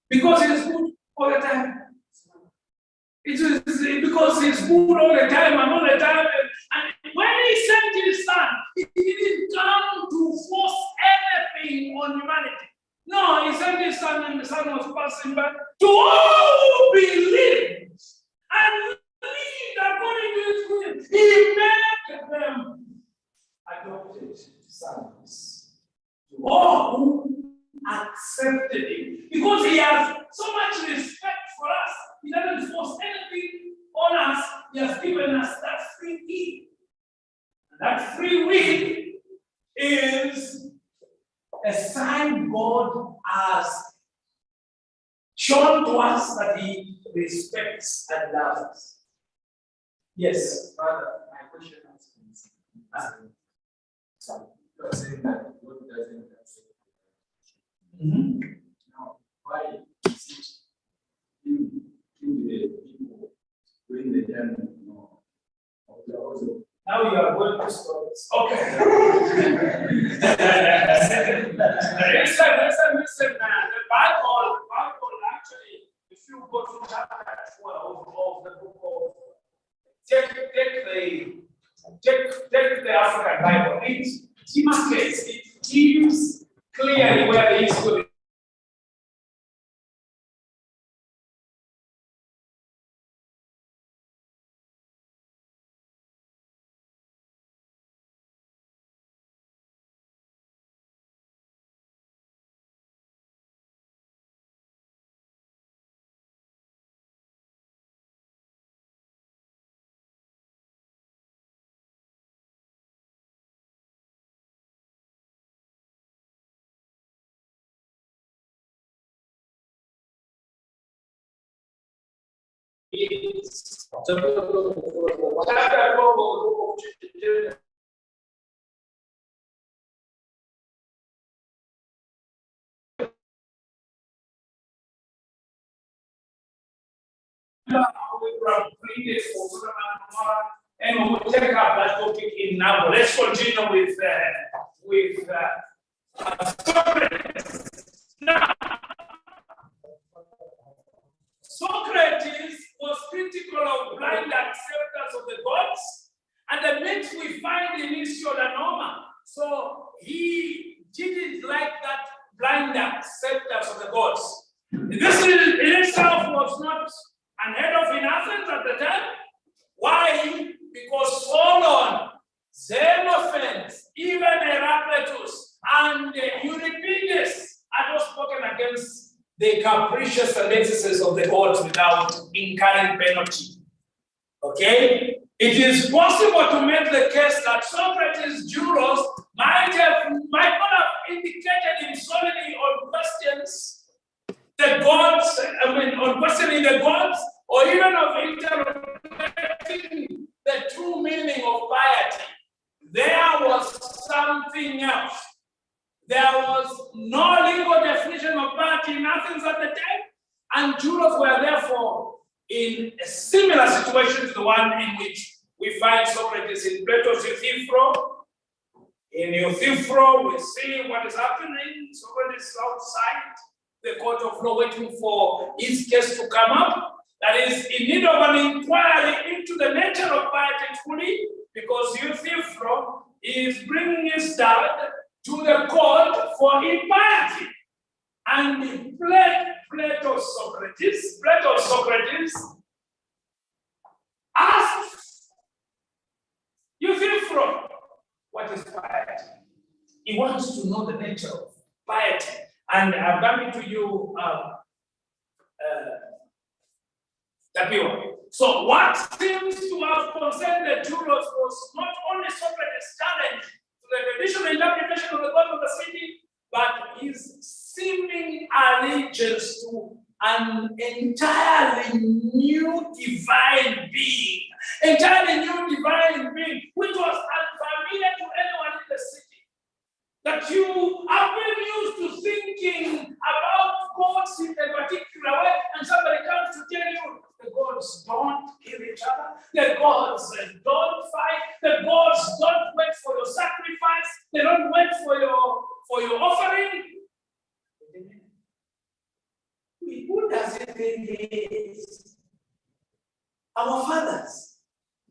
Because it is good all the time. It is because it's good all the time and all the time. And when he sent his son, he didn't come to force anything on humanity. No, he sent his son, and the son was passing by to all who believe and live according to his will. He made them adopted sons. To all who accepted him, because he has so much respect for us. He doesn't force anything on us. He has given us that free will. And that free will is a sign God has shown to us that he respects and loves us. Yes, Father, my question is, you are saying that God doesn't accept. Now, why is it you the people during the journey of the also? Now you are going to stop this. Okay. Listen. The Bible actually you go to chapter 12 of the book of, take the African Bible, it demarcates, it gives clearly where the history. And we'll take up that topic in now. Let's continue with Socrates. Now, Socrates was critical of blind acceptance of the gods, and the myth we find in his Shodanoma. So he didn't like that blind acceptance of the gods. This in itself was not unheard of in Athens at the time. Why? Because Solon, Xenophon, even Heraclitus, and Euripides had all spoken against the capricious tendencies of the gods without incurring penalty. Okay? It is possible to make the case that Socrates' jurors might not have indicated him solely on questions the gods, on questioning the gods, or even of interrogating the true meaning of piety. There was something else. There was no legal definition of piety in Athens at the time, and jurors were therefore in a similar situation to the one in which we find Socrates in Plato's Euthyphro. In Euthyphro, we see what is happening. Socrates is outside the court of law waiting for his case to come up. That is in need of an inquiry into the nature of piety fully, because Euthyphro is bringing his dad to the court for impiety. And Plato Socrates asks Euthyphro, what is piety? He wants to know the nature of piety. And I'm coming to you, Tapio. So what seems to have concerned the jurors was not only Socrates' challenge to the traditional interpretation of the God of the city, but his seeming allegiance to an entirely new divine being, which was unfamiliar to anyone in the city. That you have been used to thinking about gods in a particular way, and somebody comes to tell you the gods don't kill each other, the gods don't fight, the gods don't wait for your sacrifice, they don't wait for your offering. Who does it think he is? Our fathers,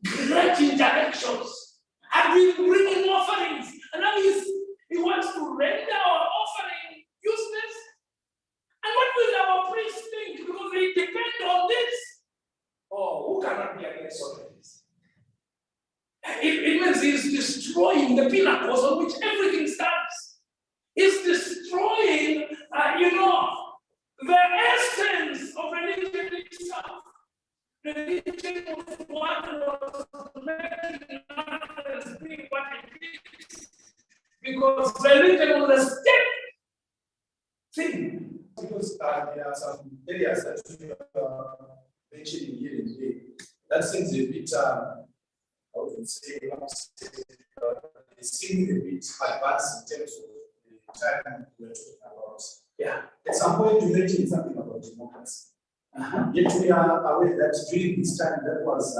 great intellectuals, have been bringing offerings, and now he wants to render our offering useless. And what will our priests think? Because they depend on this. Oh, who cannot be against Socrates? It means he's destroying the pinnacles on which everything stands. He's destroying, the essence of religion itself. Religion was what was making others be what it is. Because religion was a step thing. Because there are some areas that we mentioning here in today. That seems a bit, I would say, it seems a bit advanced in terms of the time we're talking about. Yeah. At some point, you mentioned something about democracy. Yet we are aware that during this time, that was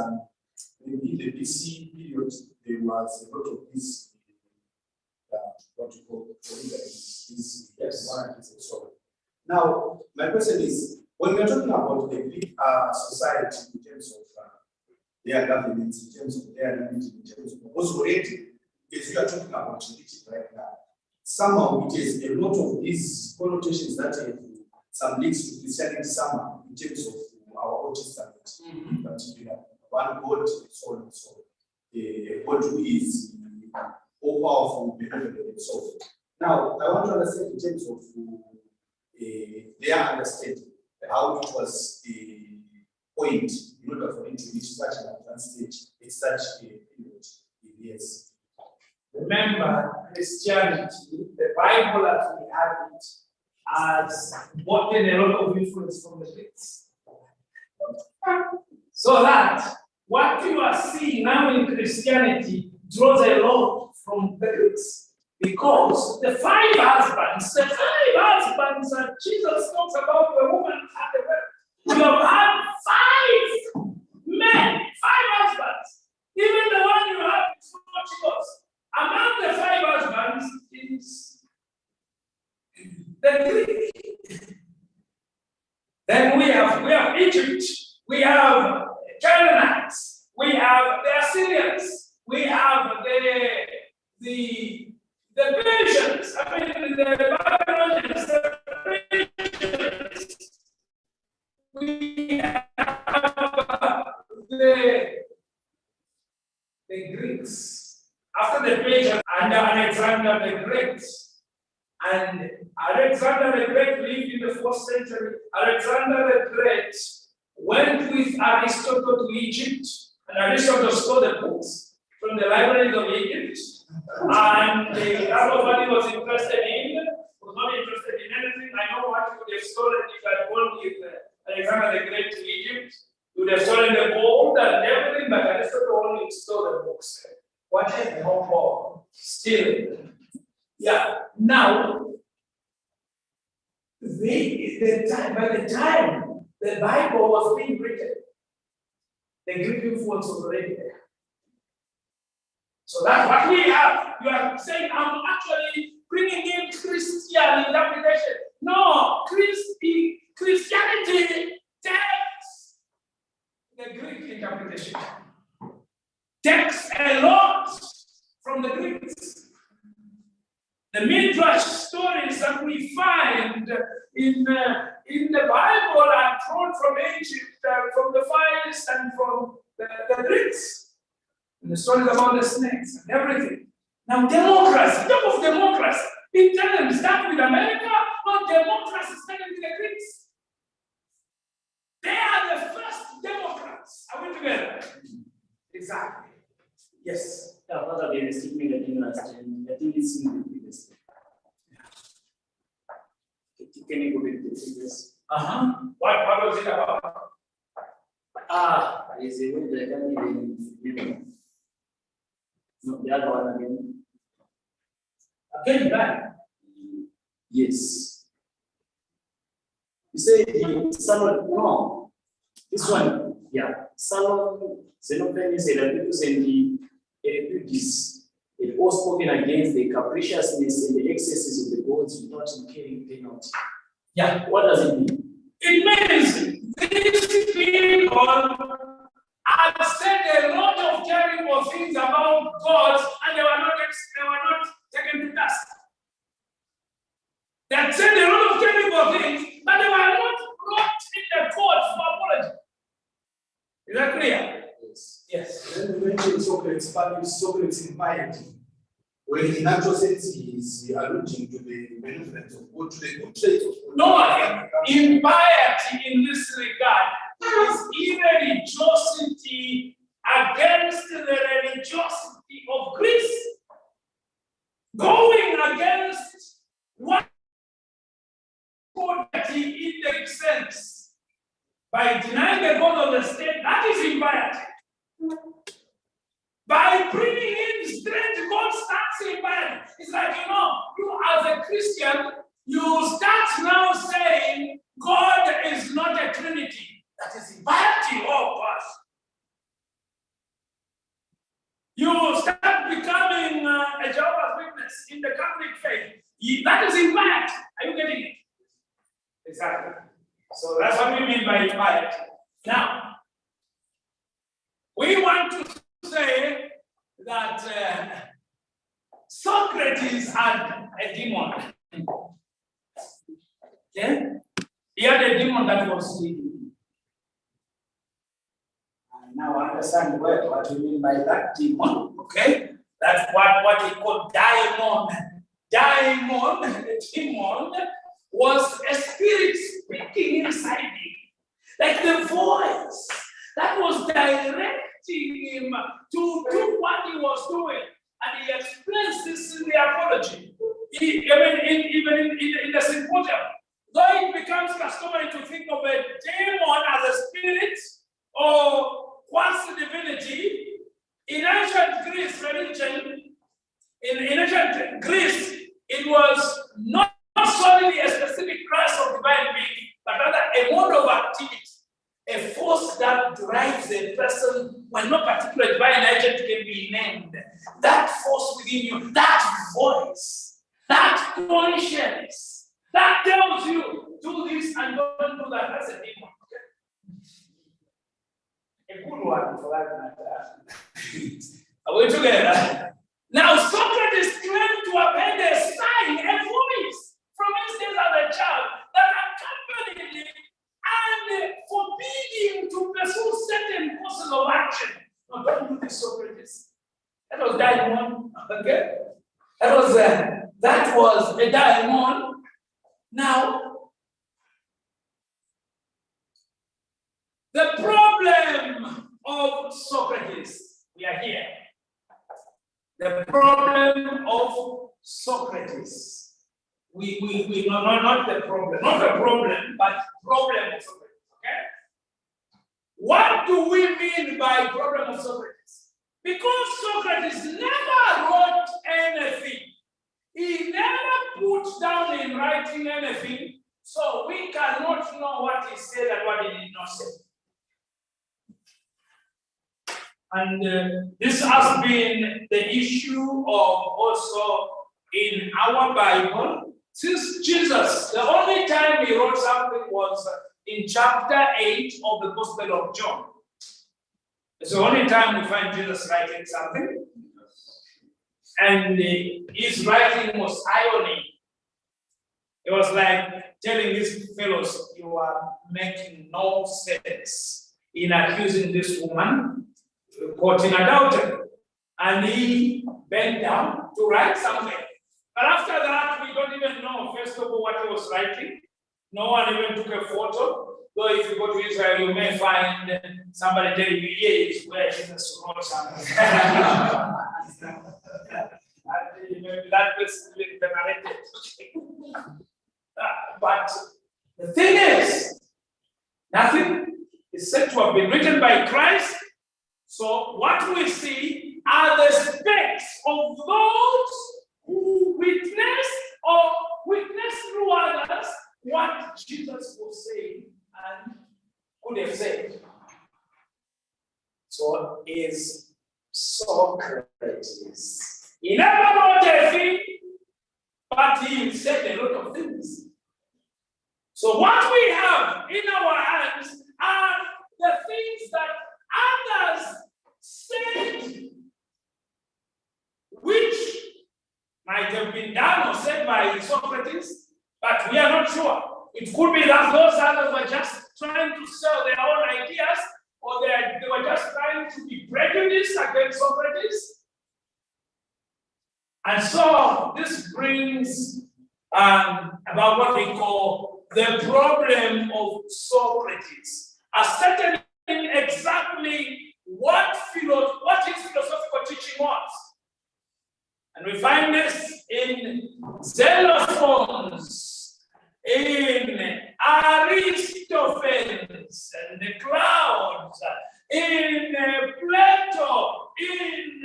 in the BC period, there was a lot of this. What you call these monarchies and so on. Now, my question is, When we're talking about the Greek society in terms of their governance, in terms of their religion, in terms of also already, as we are talking about religion right now, somehow it is a lot of these connotations that have some links to Christianity somehow in terms of our Old Testament, in particular, one God, and so on and so on. A God who is all powerful, benevolent, and so on. Now, I want to understand in terms of their understanding how it was point in order for it to reach such an advanced stage in such a period in years. Remember, Christianity, the Bible as we have it, has gotten a lot of influence from the Greeks. So that what you are seeing now in Christianity draws a lot from the Greeks. Because the five husbands that Jesus talks about, the woman and the man. You have had 5 men, 5 husbands. Even the one you have is not yours. Among the 5 husbands is the Greek. Then we have Egypt, we have Canaanites, we have the Assyrians, we have the Persians, I mean the Babylonians, the Persians. We have the Greeks. After the Persians, under Alexander the Great. And Alexander the Great lived in the 4th century. Alexander the Great went with Aristotle to Egypt, and Aristotle stole the books from the libraries of Egypt. And that was what he was interested in. He was not interested in anything. I know what he would have stolen if I had gone with Alexander the Great to Egypt. He would have stolen the gold and everything, but Aristotle only stole the books. What is the hope for? Still. Yeah. Now, by the time the Bible was being written, the Greek influence was already there. So that's what we have. You are saying, I'm actually bringing in Christian interpretation. No, Christianity takes the Greek interpretation. Takes a lot from the Greeks. The Midrash stories that we find in the Bible are drawn from Egypt, from the Far East, and from the Greeks. And the stories about the snakes and everything. Now, democracy, talk of democracy. It doesn't start with America, but democracy started with the Greeks. They are the first Democrats. Are we together? Exactly. Yes. Yeah, Father, we are speaking at I think it's in the previous. Can you go back to the previous? What was it about? Is a way that I can't even remember. No, the other one again. Again, back. Yes. You say Salon, no. This one, yeah. Salon, Xenophanes, Heraclitus, and the Eutychus had all spoken against the capriciousness and the excesses of the gods without incurring penalty. Yeah. What does it mean? It means these people had said a lot of terrible things about gods, and they were not taken to task. They had said a lot of terrible things, but they were not brought in the court for apology. Is that clear? Yes. Yes. Then we mentioned Socrates, but it's Socrates in piety. When in actual sense he is alluding to the benefits of God, to the good traits of God. No, impiety in this regard is irreligiosity against the religiosity of Greece. Going against what God in the sense by denying the God of the state, that is impiety. By bringing in strange God starts impiety. It's like, you as a Christian, you start now saying God is not a Trinity. That is impiety, oh gosh. You start becoming a Jehovah's Witness in the Catholic faith. That is impiety. Are you getting it? Exactly. So that's what we mean by piety. Now, we want to say that Socrates had a demon. Okay? He had a demon that was leading him. And now I understand what we mean by that demon. Okay? That's what he called daimon. Daimon, the demon, was a spirit speaking inside him. Like the voice that was directing him to do what he was doing. And he explains this in the apology. Even in the symposium. Though it becomes customary to think of a demon as a spirit or quasi divinity, in ancient Greece religion, in ancient Greece, it was not solely a specific class of divine being, but rather a mode of activity, a force that drives a person when no particular divine agent can be named. That force within you, that voice, that conscience, that tells you, do this and don't do that. That's a demon. A good one for that matter. Are we together? Now, Socrates claimed to have heard a sign, a voice from his days as a child that accompanied him and forbid him to pursue certain courses of action. No, don't do this, Socrates. That was daimon. Okay? That was a daimon. Now, the problem of Socrates, we are here. The problem of Socrates. Not the problem, but problem of Socrates. Okay? What do we mean by problem of Socrates? Because Socrates never wrote anything. He never put down in writing anything, so we cannot know what he said and what he did not say. And this has been the issue of also in our Bible. Since Jesus, the only time he wrote something was in chapter 8 of the Gospel of John. It's the only time we find Jesus writing something. And his writing was irony. It was like telling these fellows, you are making no sense in accusing this woman, caught in adultery. And he bent down to write something. But after that, we don't even know, first of all, what he was writing. No one even took a photo. Though if you go to Israel, you may find somebody telling you, yeah, it's where Jesus wrote something. That was the narrative. But the thing is, nothing is said to have been written by Christ. So what we see are the specs of those who witnessed or witnessed through others what Jesus was saying and could have said. So is Socrates. He never wrote a thing, but he said a lot of things. So what we have in our hands are the things that others said, which might have been done or said by Socrates, but we are not sure. It could be that those others were just trying to sell their own ideas, or they were just trying to be prejudiced against Socrates. And so this brings about what we call the problem of Socrates, ascertaining exactly what his philosophical teaching was. And we find this in Xenophon's, in Aristophanes, and the clouds, in Plato, in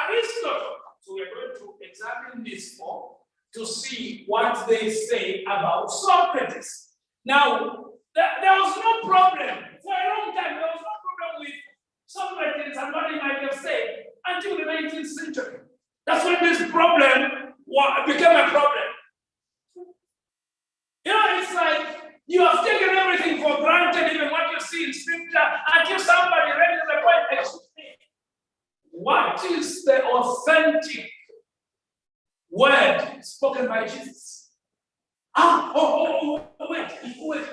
Aristotle. So we're going to examine this more to see what they say about Socrates. Now, there was no problem. For a long time, there was no problem with Socrates and what he might have said until the 19th century. That's when this problem became a problem. You know, it's like you have taken everything for granted even what you see in scripture until somebody raises the point, excuse me, what is the authentic word spoken by Jesus? Wait.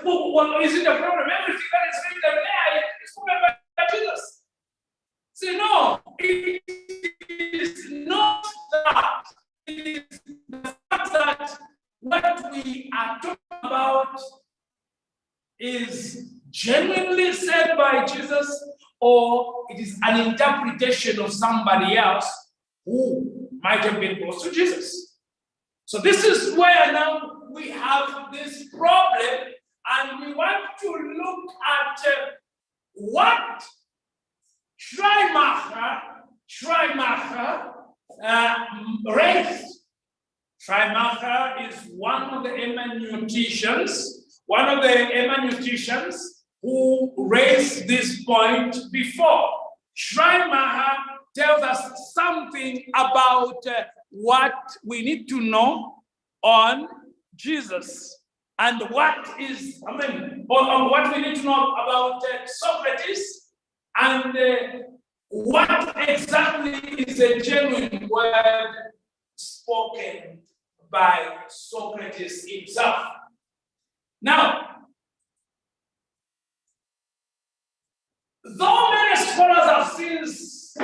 Well, is it a problem? Everything that is written there is spoken by Jesus. See, no, it is not that. It is the fact that what we are talking about is genuinely said by Jesus, or it is an interpretation of somebody else who might have been close to Jesus. So this is where now we have this problem, and we want to look at what Schleiermacher raised. Schleiermacher is one of the hermeneuticians who raised this point before. Schleiermacher tells us something about what we need to know on Jesus and what is, on what we need to know about Socrates and what exactly is a genuine word spoken by Socrates himself. Now, though many scholars have since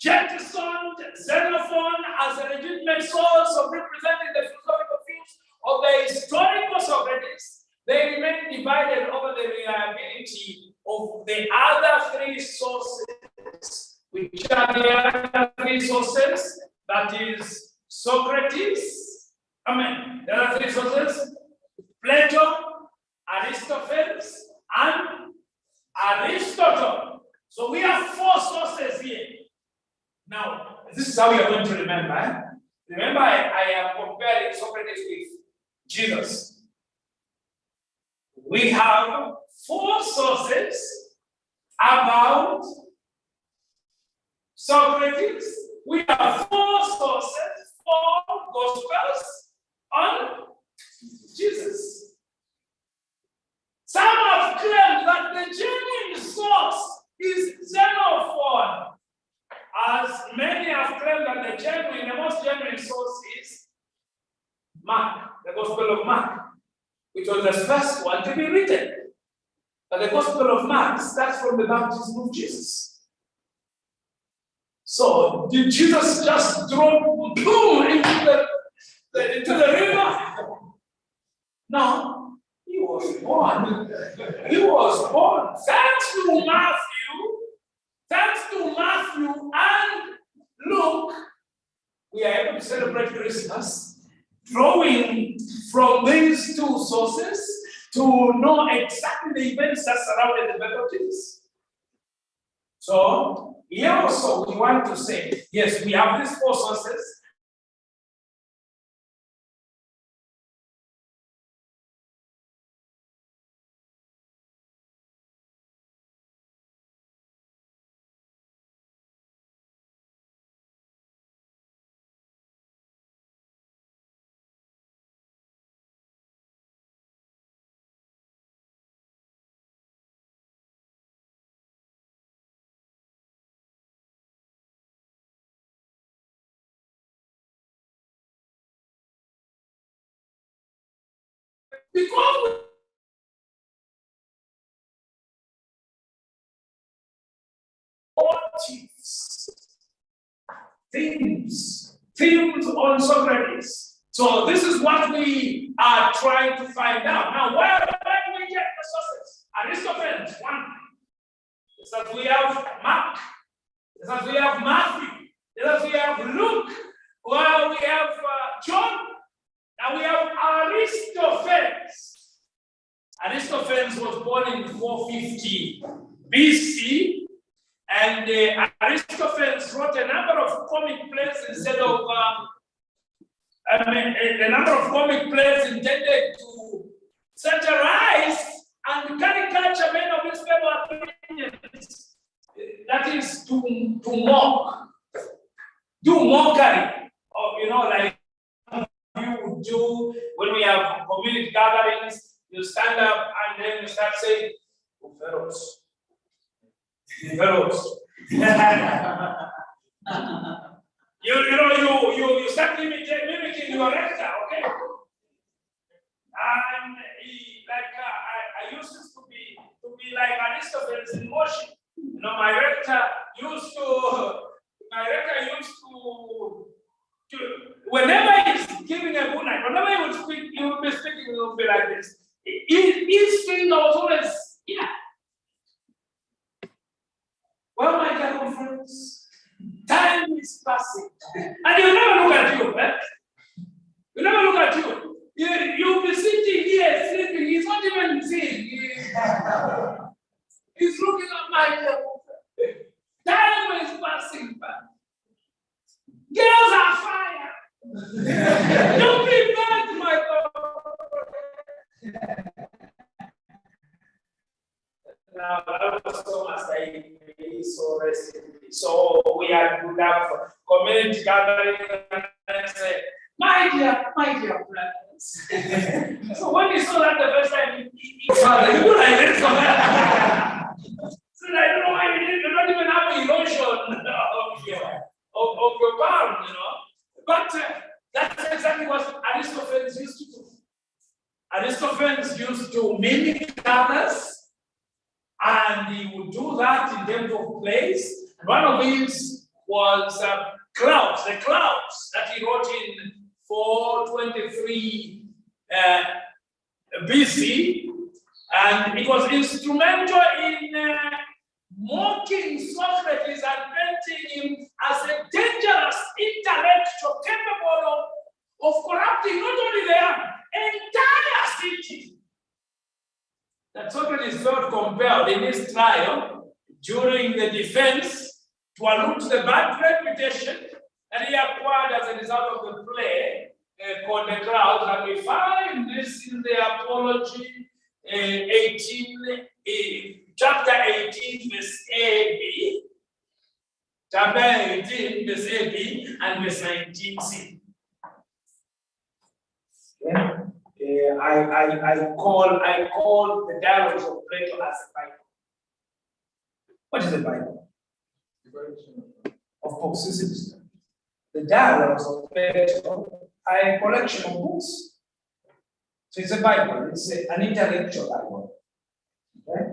jettisoned Xenophon as a legitimate source of representing the philosophical views of the historical Socrates, they remain divided over the reliability of the other three sources, which are the other three sources, that is Socrates, the other three sources, Plato, Aristophanes, and Aristotle. So we have four sources here. Now, this is how we are going to remember. Remember, I am comparing Socrates with Jesus. We have four sources about Socrates. We have four sources, four gospels on Jesus. Some have claimed that the genuine source is Xenophon, as many have claimed that the most genuine source is Mark, the Gospel of Mark, which was the first one to be written. But the Gospel of Mark starts from the baptism of Jesus. So, did Jesus just drop boom into the river? No, he was born. He was born. Thanks to Matthew and Luke, we are able to celebrate Christmas, drawing from these two sources to know exactly the events that surrounded the birth of Jesus. So, here also we want to say, yes, we have these four sources. Because themes on Socrates. So this is what we are trying to find out. Now, where do we get the sources? Aristophanes, one. It's that we have Mark. It's that we have Matthew. It's that we have Luke. Well, we have John. Now we have Aristophanes. Aristophanes was born in 450 BC. And Aristophanes wrote a number of comic plays instead of a number of comic plays intended to satirize and caricature many of his fellow Athenians. That is to mock, do mockery, or like you would do when we have community gatherings. You stand up and then you start saying, oh, Pharaohs. Pharaohs. You start mimicking your rector, okay? And I used to be like Aristophanes in motion. My rector used to whenever he's giving a good night, whenever he would speak, he would be speaking, he would be like this. His finger was always, well, my dear friends, time is passing. And you never look at you, right? You never look at you. You'll be sitting here sleeping. He's not even seeing. He's looking at my dear. Time is passing by. Girls are fire. Don't be bad, my God. Now, that was so much so resting. So we have community gathering and say, my dear friends. So when you saw that the first time, you were like this. So I don't know why you don't even have an erosion of your palm, But that's exactly what Aristophanes used to do. Aristophanes used to mimic others. And he would do that in terms of plays. And one of these was clouds, the clouds that he wrote in 423 BC. And it was instrumental in mocking Socrates and painting him as a dangerous intellectual capable of corrupting not only the entire city. That Socrates felt compelled in his trial during the defense to allude to the bad reputation that he acquired as a result of the play called The Clouds, and we find this in the Apology, chapter 18, verse AB, chapter 18, verse AB, and verse 19c. Yeah. I call the dialogues of Plato as the Bible. What is the Bible? Of course, this is the dialogues of Plato are a collection of books. So it's a Bible, it's an intellectual Bible. Okay?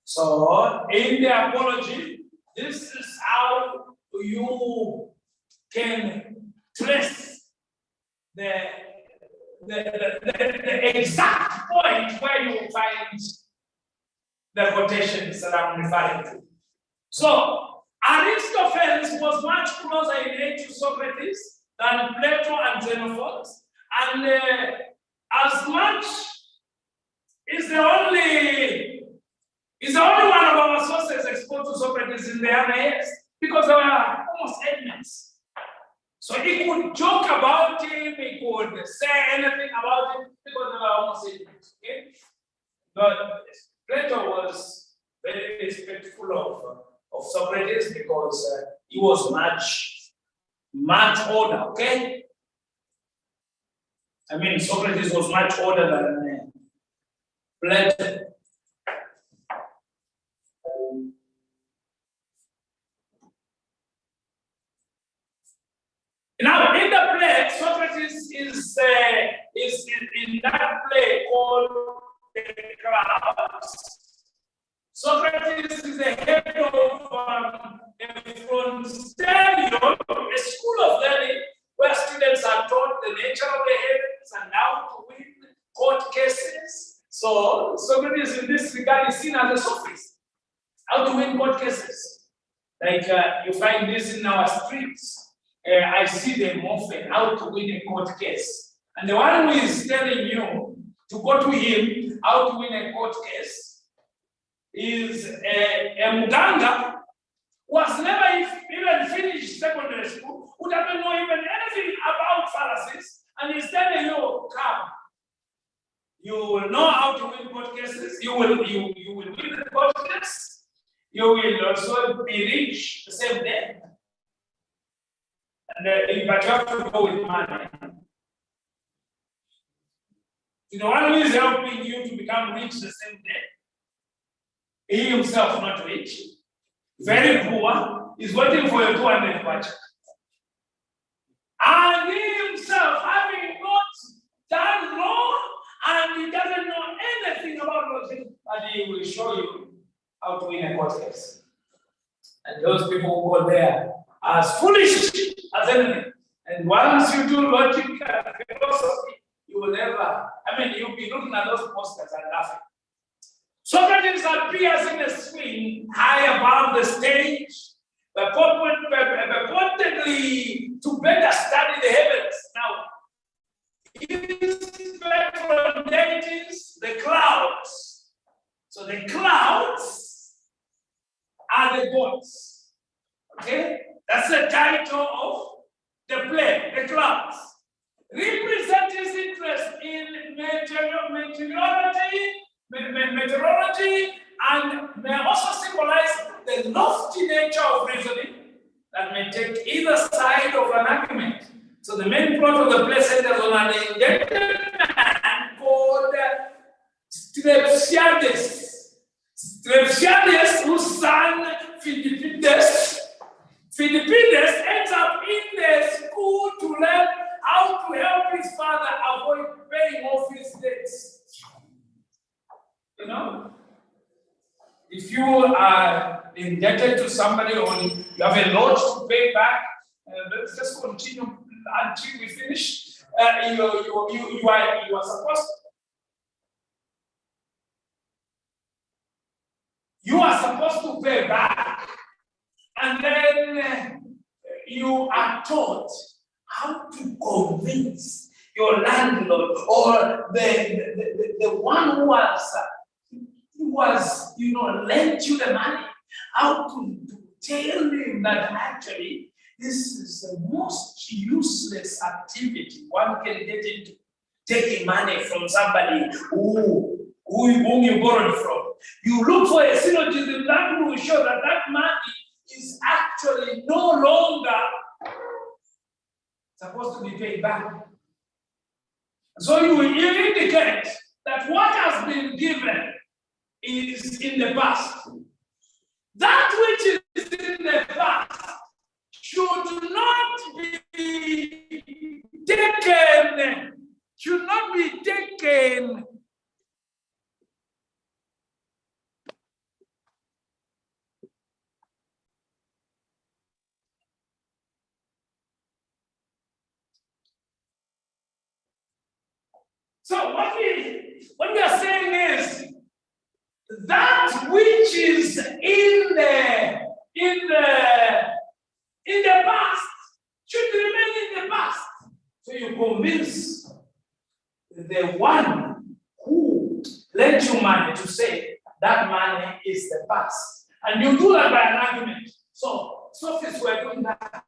So in the Apology, this is how you can trace the exact point where you find the quotations that I'm referring to. So Aristophanes was much closer in age to Socrates than Plato and Xenophon, and as much is the only one of our sources exposed to Socrates in the early years, because they were almost enemies. So he could joke about him, he could say anything about him, because they were almost enemies. Okay? But Plato was very respectful of Socrates because he was much older, okay? I mean, Socrates was much older than Plato. Now, in the play, Socrates is in that play called The Clouds. Socrates is the head of a Frontarion, a school of learning where students are taught the nature of the heavens and how to win court cases. So Socrates, in this regard, is seen as a sophist. How to win court cases. Like you find this in our streets. I see them often, how to win a court case. And the one who is telling you to go to him, how to win a court case, is a Muganga who has never even finished secondary school, who doesn't know even anything about fallacies, and he's telling you, come, you will know how to win court cases, you will win the court case, you will also be rich the same day. And but you have to go with money. To the one who is helping you to become rich the same day, he himself not rich, very poor, is waiting for a 200 budget. And he himself, having not done law, and he doesn't know anything about law, but he will show you how to win a court case. And those people who go there are as foolish as anything. And once you do logic and philosophy, you will never, you'll be looking at those posters and laughing. Socrates appears in a swing high above the stage, purportedly to better study the heavens. Now, his patron deities, the clouds. So the clouds are the gods. Okay? That's the title of the play, the clouds. Represent his interest in meteorology, and may also symbolize the lofty nature of reasoning that may take either side of an argument. So the main plot of the play centers on an indebted man called Strepsiades, whose son Philippides ends up in the school to learn how to help his father avoid paying off his debts. You know, if you are indebted to somebody or you have a loan to pay back, let's just continue until we finish. You are supposed to pay back, and then you are taught how to convince your landlord or the one who was lent you the money, how to tell him that actually this is the most useless activity one can get into, taking money from somebody whom you borrowed from. You look for a syllogism that will show that that money is actually no longer supposed to be paid back. So you indicate that what has been given is in the past. That which is in the past should not be taken. So what we are saying is that which is in the past should remain in the past. So you convince the one who lent you money to say that money is the past. And you do that by an argument. So sophists were doing that.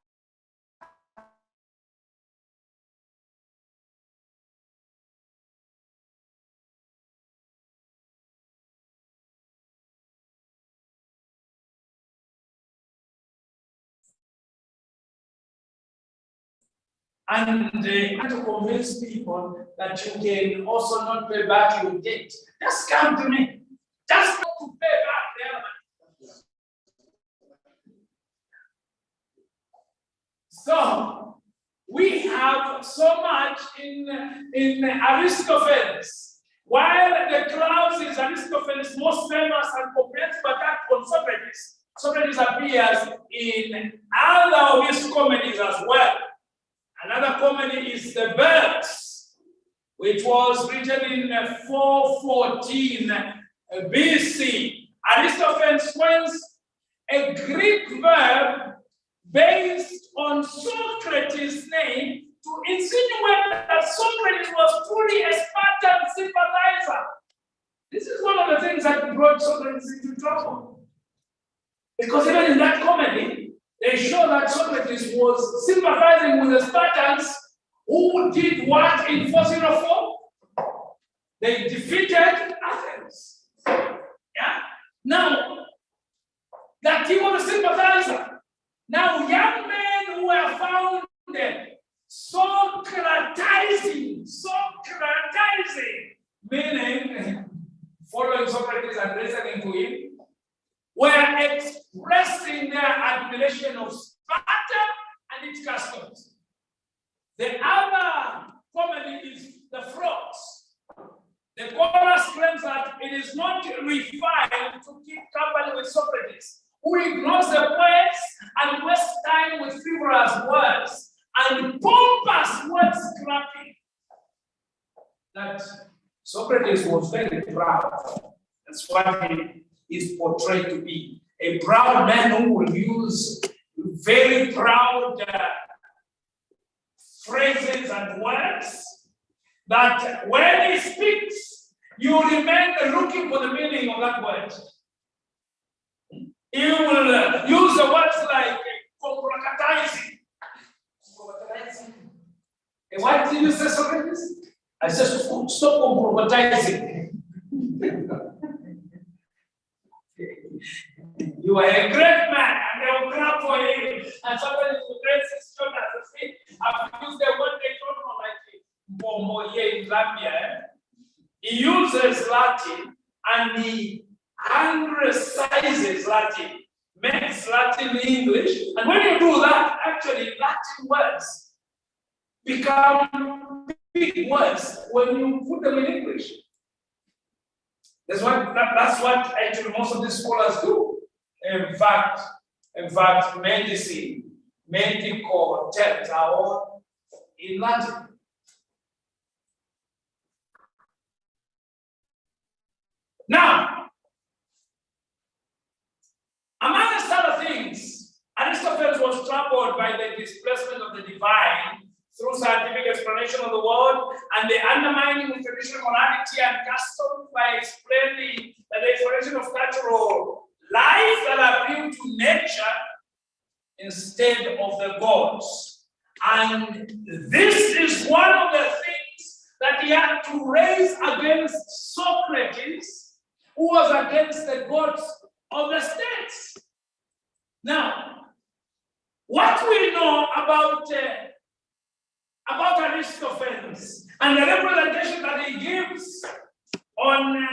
And to convince people that you can also not pay back your debt. Just come to me. Just not to pay back their money. So we have so much in Aristophanes. While the crowds is Aristophanes' most famous and comprehensive attack on Socrates, Socrates appears in other of his comedies as well. Another comedy is The Birds, which was written in 414 BC. Aristophanes coins a Greek verb based on Socrates' name to insinuate that Socrates was truly a Spartan sympathizer. This is one of the things that brought Socrates into trouble. Because even in that comedy, they show that Socrates was sympathizing with the Spartans who did what in 404? They defeated Athens. Yeah? Now, that he was a sympathizer. Now, young men who were found Socratizing meaning following Socrates and listening to him, were expressing their admiration of Sparta and its customs. The other comedy is the frogs. The chorus claims that it is not refined to keep company with Socrates, who ignores the poets and wastes time with frivolous words and pompous word scrapping. That Socrates was very proud. That's what he is portrayed to be. A proud man who will use very proud phrases and words that when he speaks, you remain looking for the meaning of that word. He will use the words like concretizing. And what did you say, Socrates? I said, stop concretizing. You are a great man, and they will clap for you. And somebody will raise his shoulders and say, I've used the word they don't know, like Bomo here in Zambia. He uses Latin and he anglicizes Latin, makes Latin English. And when you do that, actually Latin words become big words when you put them in English. That's what actually most of these scholars do. In fact, medicine, medical terms are all in Latin. Now, amongst other things, Aristotle was troubled by the displacement of the divine through scientific explanation of the world and the undermining of traditional morality and custom by explaining that the exploration of natural life that appeal to nature instead of the gods. And this is one of the things that he had to raise against Socrates, who was against the gods of the states. Now, what we know about Aristophanes and the representation that he gives on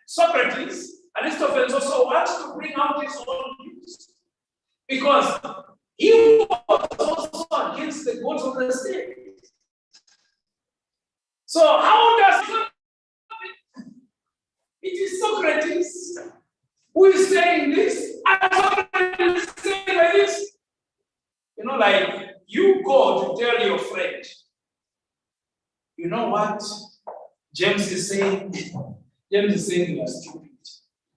Socrates, Aristophanes also wants to bring out his own views because he was also against the gods of the state. So how does it is Socrates who is saying this, and Socrates is saying like this. You know, like you go to tell your friend, you know what James is saying? James is saying you are stupid.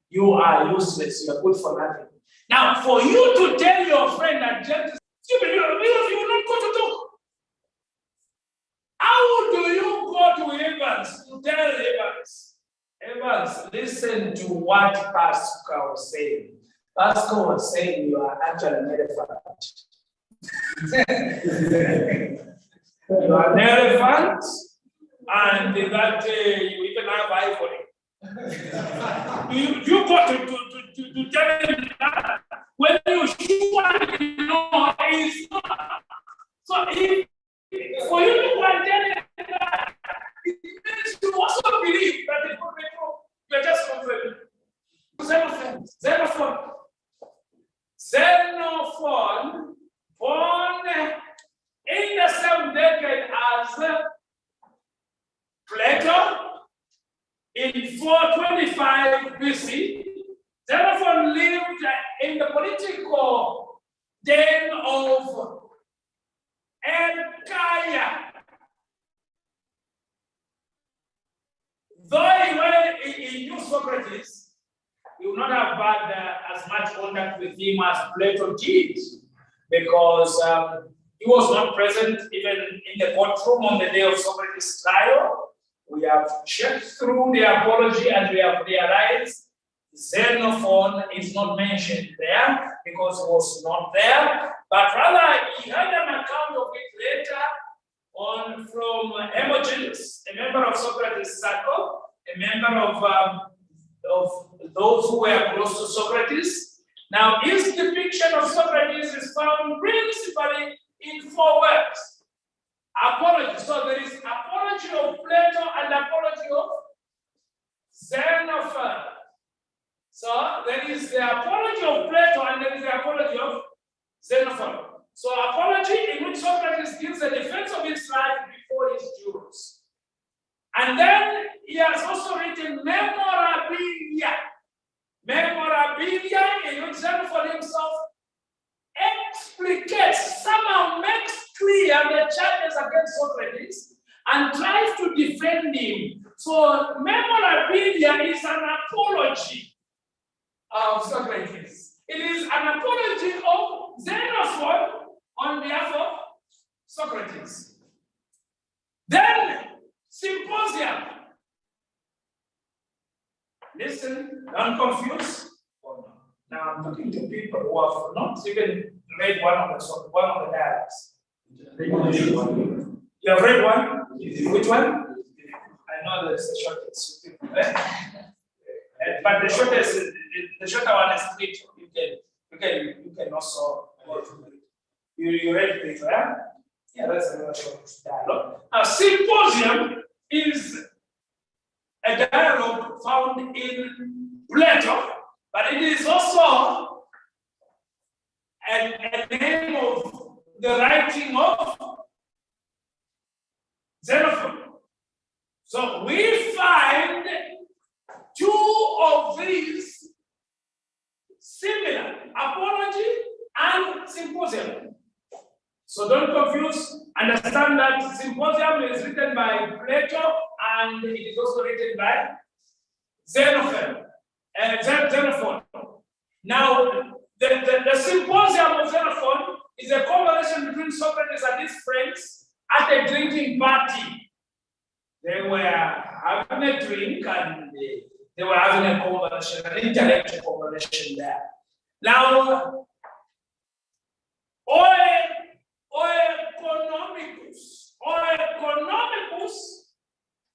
You are useless. You are good for nothing. Now, for you to tell your friend that James is stupid, you will not go to talk. How do you go to Evans to tell Evans? Evans, listen to what Pascal was saying. Pascal was saying you are actually an elephant. You are an elephant, and that you even have ivory. You got to tell him that when you surely know it's not. So if for you to condemn that, it means you also believe that it could be true. You're just confirming. Xenophon, born in the same decade as Plato, in 425 BC, Xenophon lived in the political den of Achaia. Though he knew Socrates, he would not have had as much contact with him as Plato did, because he was not present even in the courtroom on the day of Socrates' trial. We have checked through the apology and we have realized Xenophon is not mentioned there because he was not there, but rather he had an account of it later on from Hermogenes, a member of Socrates' circle, a member of those who were close to Socrates. Now, his depiction of Socrates is found principally in 4 words. Apology. So there is apology of Plato and apology So there is the apology of Plato and there is the apology of Xenophon. So apology in which Socrates gives a defense of his life before his jurors. And then he has also written memorabilia. Memorabilia in which Xenophon himself explicates, somehow makes clear the charges against Socrates and tries to defend him. So memorabilia is an apology of Socrates. It is an apology of Xenophon on behalf of Socrates. Then symposium. Listen, don't confuse. Now I'm talking to people who have not even read one of the dialogues. You have read one? Which one? I know that's the shortest. But the shorter one is great. You can also go through it. You read it, right? Yeah, that's another short dialogue. Now, symposium is a dialogue found in Plato, but it is also a name of the writing of Xenophon. So we find two of these similar, apology and symposium. So don't confuse, understand that symposium is written by Plato and it is also written by Xenophon. Now, the symposium of Xenophon is a conversation between Socrates and his friends at a drinking party. They were having a drink and they were having a conversation, an intellectual conversation there. Now, Oeconomicus,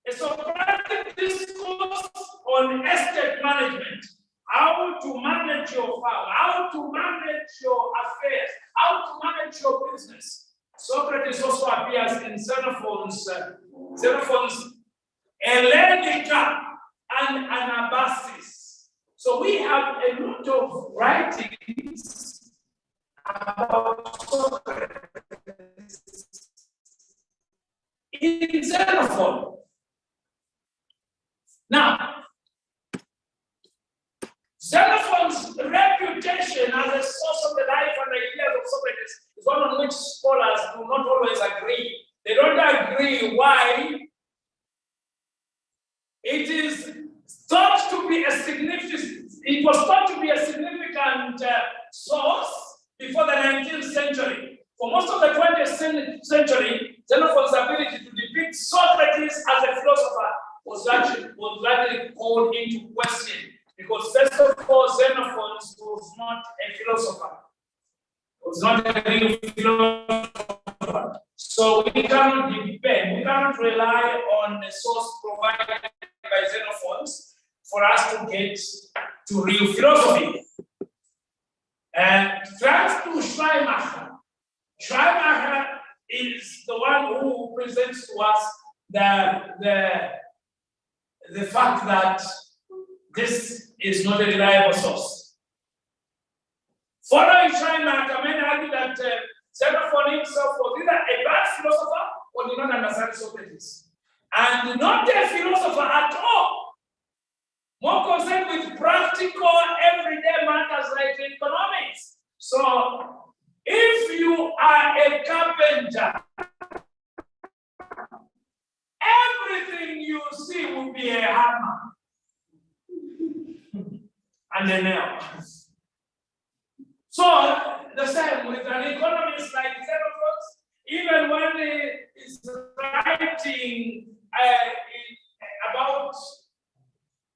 a Socratic discourse on estate management, how to manage your farm, how to manage your affairs, how to manage your business. Socrates also appears in Xenophon's Hellenica and Anabasis. So we have a lot of writings about Socrates in Xenophon. Now, Xenophon's reputation as a source of the life and ideas of Socrates is one on which scholars do not always agree. They don't agree why it is thought to be a significant, it was thought to be a significant source before the 19th century. For most of the 20th century, Xenophon's ability to depict Socrates as a philosopher was largely called into question. Because first of all, Xenophon was not a philosopher. Was not a real philosopher. So we cannot depend, we cannot rely on the source provided by Xenophon for us to get to real philosophy. And thanks to Schleiermacher. Schleiermacher is the one who presents to us the fact that this is not a reliable source. Following Schleiermacher, many argue that Xenophon himself was either a bad philosopher or did not understand Socrates. And not a philosopher at all. More concerned with practical, everyday matters like economics. So, if you are a carpenter, everything you see will be a hammer and a nail. So, the same with an economist like Xenophon, even when he is writing about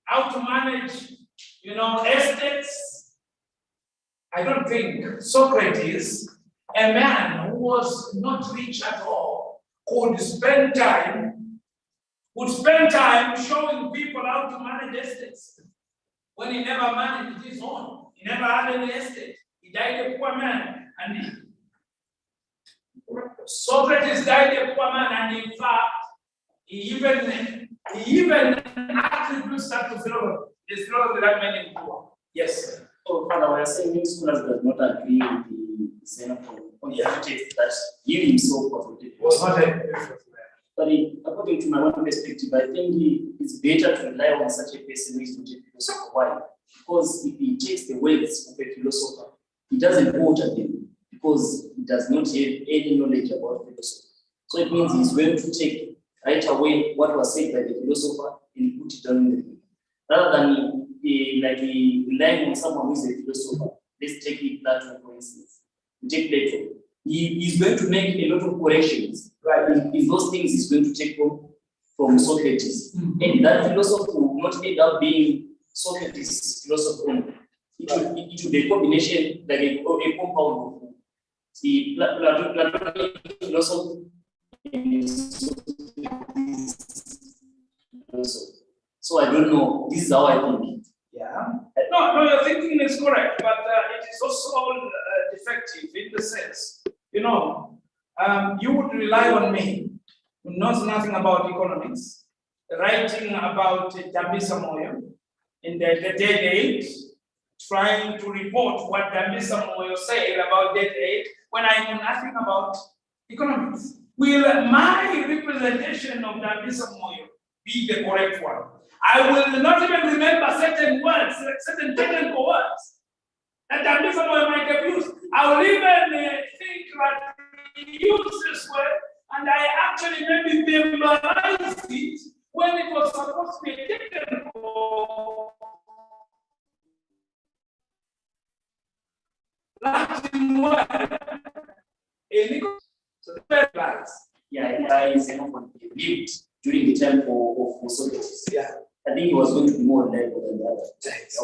how to manage, estates, I don't think Socrates, a man who was not rich at all, would spend time showing people how to manage estates when he never managed his own. He never had any estate. He died a poor man, and Socrates died a poor man, and in fact, he even attributes that to philosophy. It's philosophy that made him poor. Yes. So, Father, we are saying many scholars does not agree with the Xenophon on the text that he himself was not a But according to my own perspective, I think it's better to rely on such a person who is not a philosopher. Why? Because if he takes the words of a philosopher, he doesn't quote them because he does not have any knowledge about philosophy. So it means he's going to take right away what was said by the philosopher and put it on the book. Rather than relying on someone who is a philosopher. Let's take it Plato, for instance. We take Plato. He is going to make a lot of corrections. Right. In those things he's going to take from Socrates. And that philosophy will not end up being Socrates' philosophy. It will be a combination, like a compound of the Platonic philosophy and Socrates. So I don't know. This is how I think. Yeah. No, your thinking is correct, but it is also defective in the sense, you would rely on me, who knows nothing about economics, writing about Dambisa Moyo in the dead age, trying to report what Dambisa Moyo said about dead age when I know nothing about economics. Will my representation of Dambisa Moyo be the correct one? I will not even remember certain words, certain technical words that Dambisa Moyo might have used. I will even think that he used this word, and I actually maybe memorized it when it was supposed to be a technical Latin word. So the first Xenophon lived during the time of Socrates. Yeah. I think he was going to be more reliable than the other.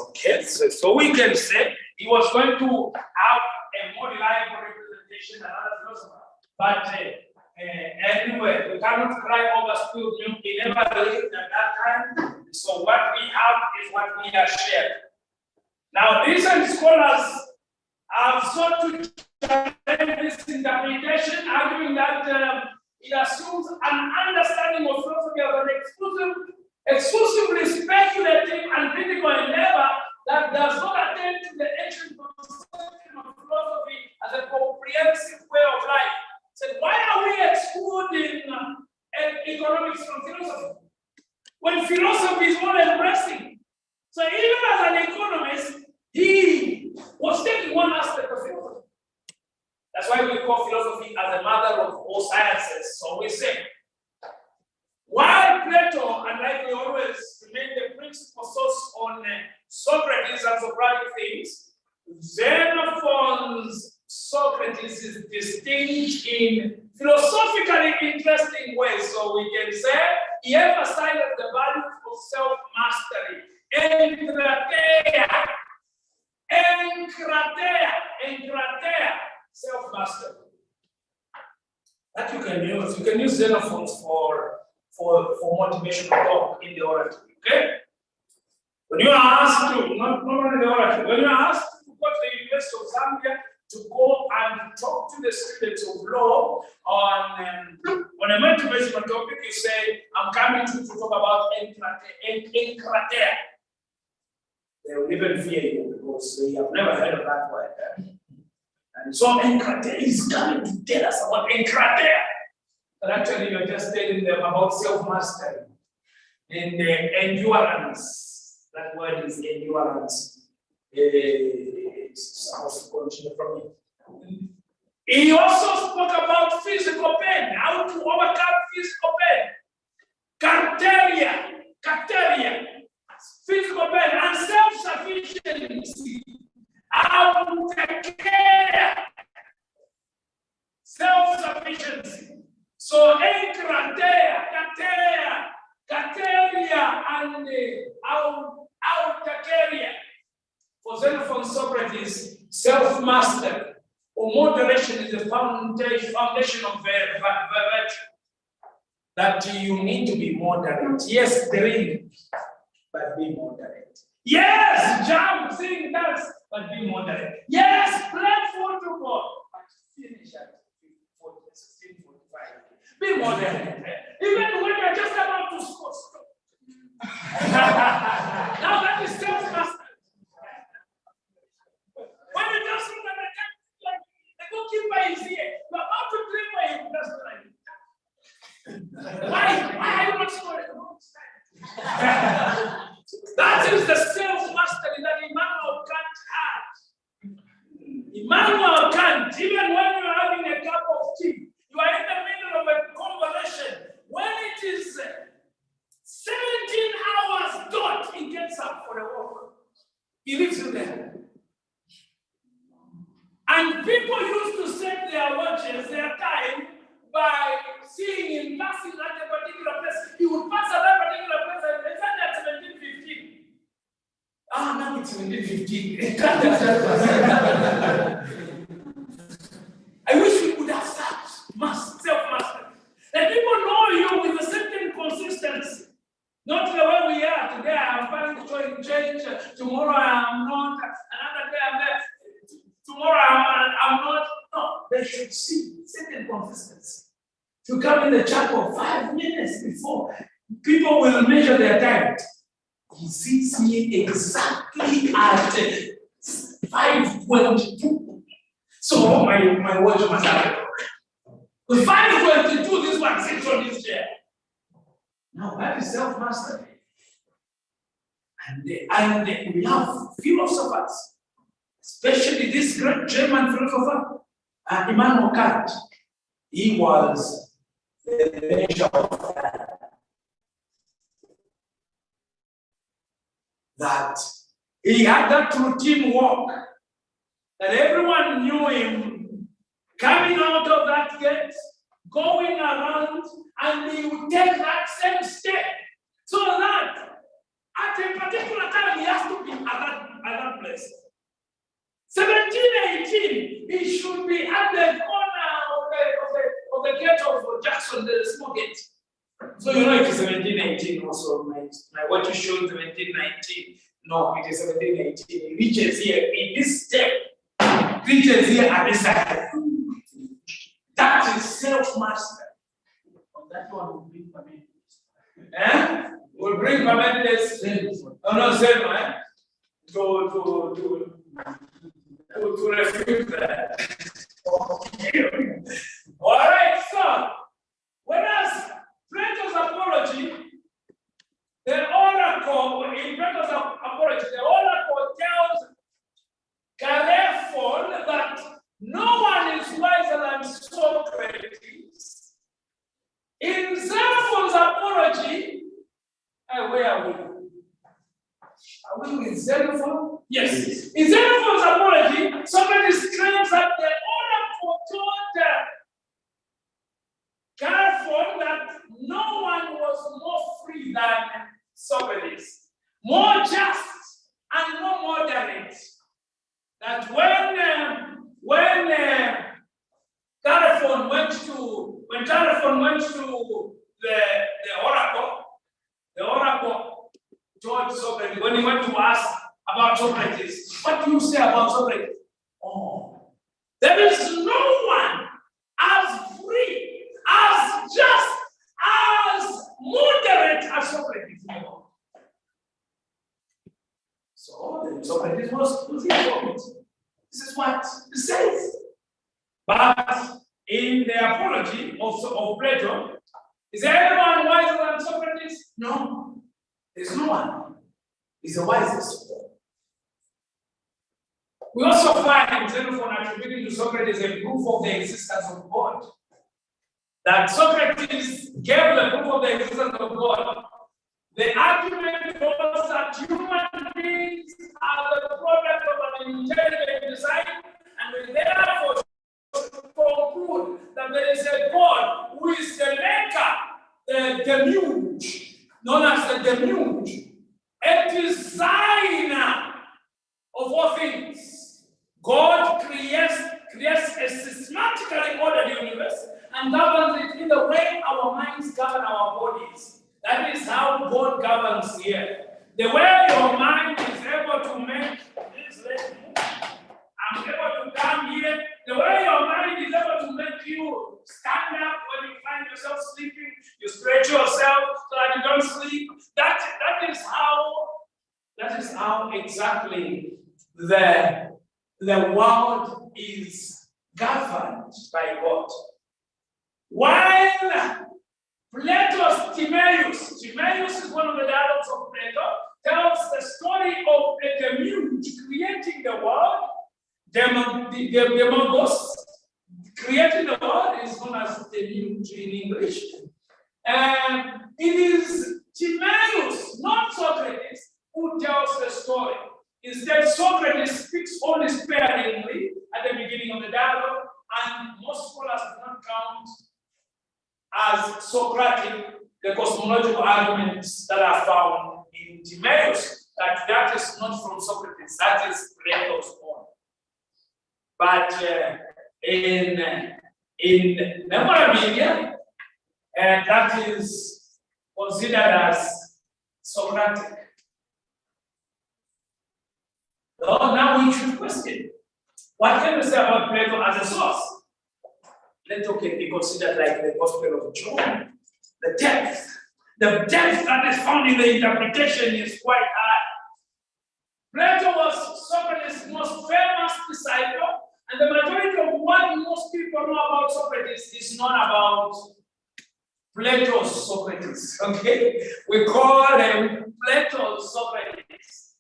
Okay, so we can say he was going to have a more reliable representation than other philosophers. But anyway, we cannot cry over spilled milk. He never lived at that time. So what we have is what we are shared. Now, recent scholars have sought to challenge this interpretation, arguing that it assumes an understanding of philosophy as an exclusively speculative and critical endeavor that does not attend to the ancient conception of philosophy as a comprehensive way of life. So why are we excluding economics from philosophy? When philosophy is all embracing. So even as an economist, he was taking one aspect of philosophy. That's why we call philosophy as the mother of all sciences. So we say, while Plato, and like we always remain the principal source on Socrates and Socratic things, Xenophon's Socrates is distinct in philosophically interesting ways. So we can say he emphasizes the value of self-mastery. Enkrateia, self-mastery. That you can use. You can use Xenophon's for motivational talk in the oratory, okay? When you are asked to, not only the oratory, when you are asked to go to the University of Zambia to go and talk to the students of law on a motivational topic, you say, I'm coming to talk about enkrateia. They will even fear you because they have never heard of that word. And so enkrateia is coming to tell us about enkrateia. But actually, you're just telling them about self-mastery and endurance. That word is endurance. It's how to continue from it. He also spoke about physical pain, how to overcome physical pain. Carteria, physical pain, and self-sufficiency. Self-sufficiency. So enkrateia, cateria, and autakeria. For Xenophon Socrates, self-mastery or moderation is the foundation of virtue. That you need to be moderate. Yes, drink, but be moderate. Yes, jump, sing, dance, but be moderate. Yes, play football, but finish at 16:45. Be moderate. Even when you're just about to score, stop. Now that is Why are you not snoring? That is the self-mastery that Immanuel Kant had. Immanuel Kant, even when you are having a cup of tea, you are in the middle of a conversation. When it is 17 hours dot, he gets up for a walk. He leaves you there. And people used to set their watches, their time, by seeing him passing at a particular place. He would pass at that particular place and exactly at 17:15. Now it's 17:15. I wish we could have such self-mastery. And people know you with a certain consistency. Not the way we are. Today I'm planning to join church. Tomorrow I'm not. Another day I'm there. Tomorrow I'm not. No, they should see certain consistency. To come in the chapel 5 minutes before, people will measure their time. He sees me exactly at 5:22. So my watch must have it. With 5:22, this one sits on his chair. Now that is self-mastery. And we have philosophers, especially this great German philosopher, Immanuel Kant. He was the measure of that. He had that routine walk that everyone knew him coming out of that gate, going around, and he would take that same step so that at a particular time he has to be at that place. 17:18, he should be at the corner of the gate of Jackson, the small gate. So you know it is 17:18 also. My watch shows 17:19. No, it is 17:18. It reaches here in this step. Reaches here at this time. That is self-mastery. That one will bring permanent. Will bring permanent. No, same, to refute that. Okay. All right, so whereas Plato's apology, the oracle, in Plato's apology, the oracle tells Calephon that no one is wiser than Socrates. In Xenophon's apology, where are we? Are we with Xenophon? Yes. In Xenophon's apology, Socrates claims that the oracle told Calephon that no one was more free than Socrates, more just and more moderate. That when Calephon went to the oracle told Socrates, when he went to ask about Socrates, what do you say about Socrates? Oh, there is no one as free, as just, as moderate as Socrates. So then Socrates was informed. This is what it says. But in the apology of Plato, is there anyone wiser than Socrates? No, there's no one. He's the wisest. We also find Xenophon attributing to Socrates a proof of the existence of God. That Socrates gave the proof of the existence of God. The argument was that human beings are the product of an intelligent design, and we therefore conclude that there is a God who is the maker, the demiurge, known as the demiurge, a designer of all things. God creates a systematically ordered universe and governs it in the way our minds govern our bodies. That is how God governs here. The way your mind is able to make this, I'm able to come here. The way your mind is able to make you stand up when you find yourself sleeping, you stretch yourself so that you don't sleep. That is how exactly the world is governed by God. While Plato's Timaeus. Timaeus is one of the dialogues of Plato, tells the story of a community creating the world. Demagos, creating the world is known as community in English. And it is Timaeus, not Socrates, who tells the story. Instead, Socrates speaks only sparingly at the beginning of the dialogue, and most scholars do not count as Socratic the cosmological arguments that are found in Timaeus. That is not from Socrates, that is Plato's own. But in memorabilia, that is considered as Socratic. So now we should question, what can we say about Plato as a source? Plato can be considered like the Gospel of John. The depth that is found in the interpretation is quite high. Plato was Socrates' most famous disciple, and the majority of what most people know about Socrates is not about Plato's Socrates. Okay? We call him Plato's Socrates.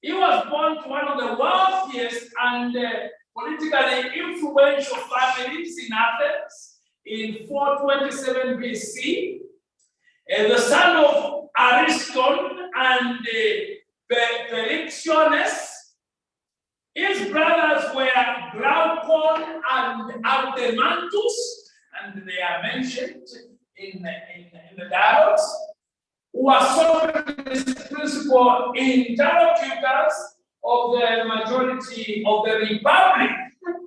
He was born to one of the wealthiest and politically influential families in Athens in 427 BC. The son of Ariston and Perictiones. His brothers were Glaucon and Artemantus, and they are mentioned in the dialogues, who are Socrates' principal interlocutors of the majority of the Republic.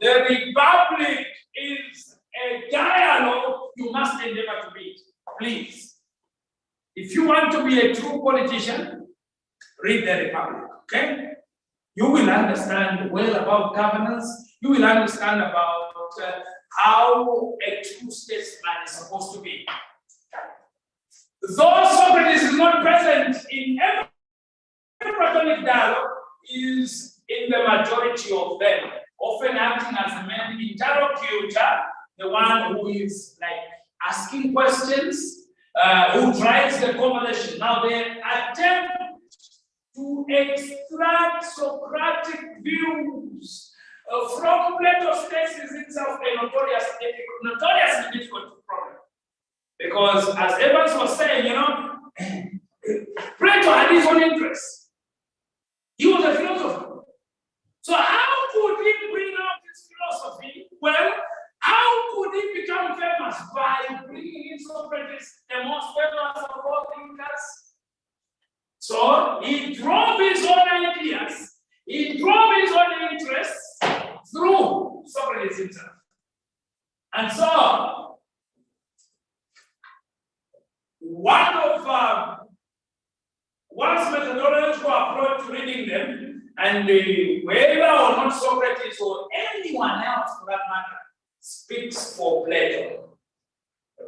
The Republic is a dialogue you must endeavor to beat. Please. If you want to be a true politician, read the Republic, okay? You will understand well about governance. You will understand about how a true statesman is supposed to be. Though Socrates is not present in every Platonic dialogue, is in the majority of them, often acting as the main interlocutor, the one who is like asking questions, who drives the conversation. Now they attempt to extract Socratic views from Plato's text is itself a notoriously difficult problem. Because as Evans was saying, Plato had his own interests. He was a philosopher. So how could he bring out his philosophy? Well, how could he become famous? By bringing in Socrates, the most famous of all thinkers. So he drove his own ideas, he drove his own interests through Socrates himself. And so, one's methodological approach to reading them, and whether or not Socrates or anyone else for that matter speaks for Plato.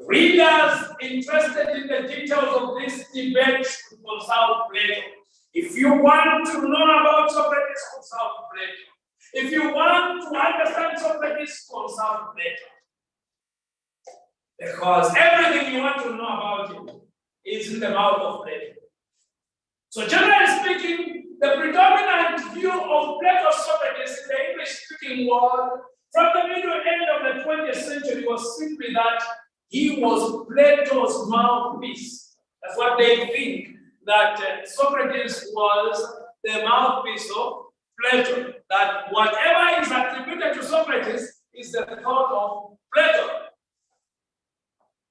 Readers interested in the details of this debate should consult Plato. If you want to know about Socrates, consult Plato. If you want to understand Socrates, consult Plato. Because everything you want to know about him is in the mouth of Plato. So generally speaking, the predominant view of Plato's Socrates in the English-speaking world from the middle end of the 20th century was simply that he was Plato's mouthpiece. That's what they think, that Socrates was the mouthpiece of Plato. That whatever is attributed to Socrates is the thought of Plato.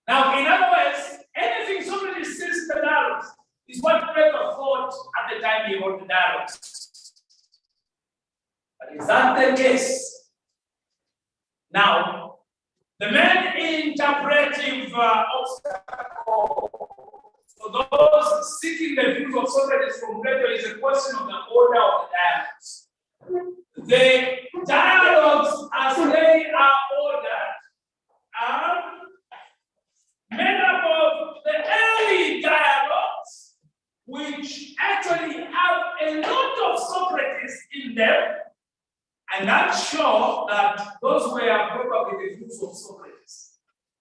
Now, in other words, anything Socrates says in the dialogues is what Plato thought at the time he wrote the dialogues. But is that the case? Now, the main interpretive obstacle for those seeking the views of Socrates from Plato is a question of the order of the dialogues. The dialogues, as they are ordered, are made up of the early dialogues, which actually have a lot of Socrates in them, and that shows that those were probably the views of Socrates.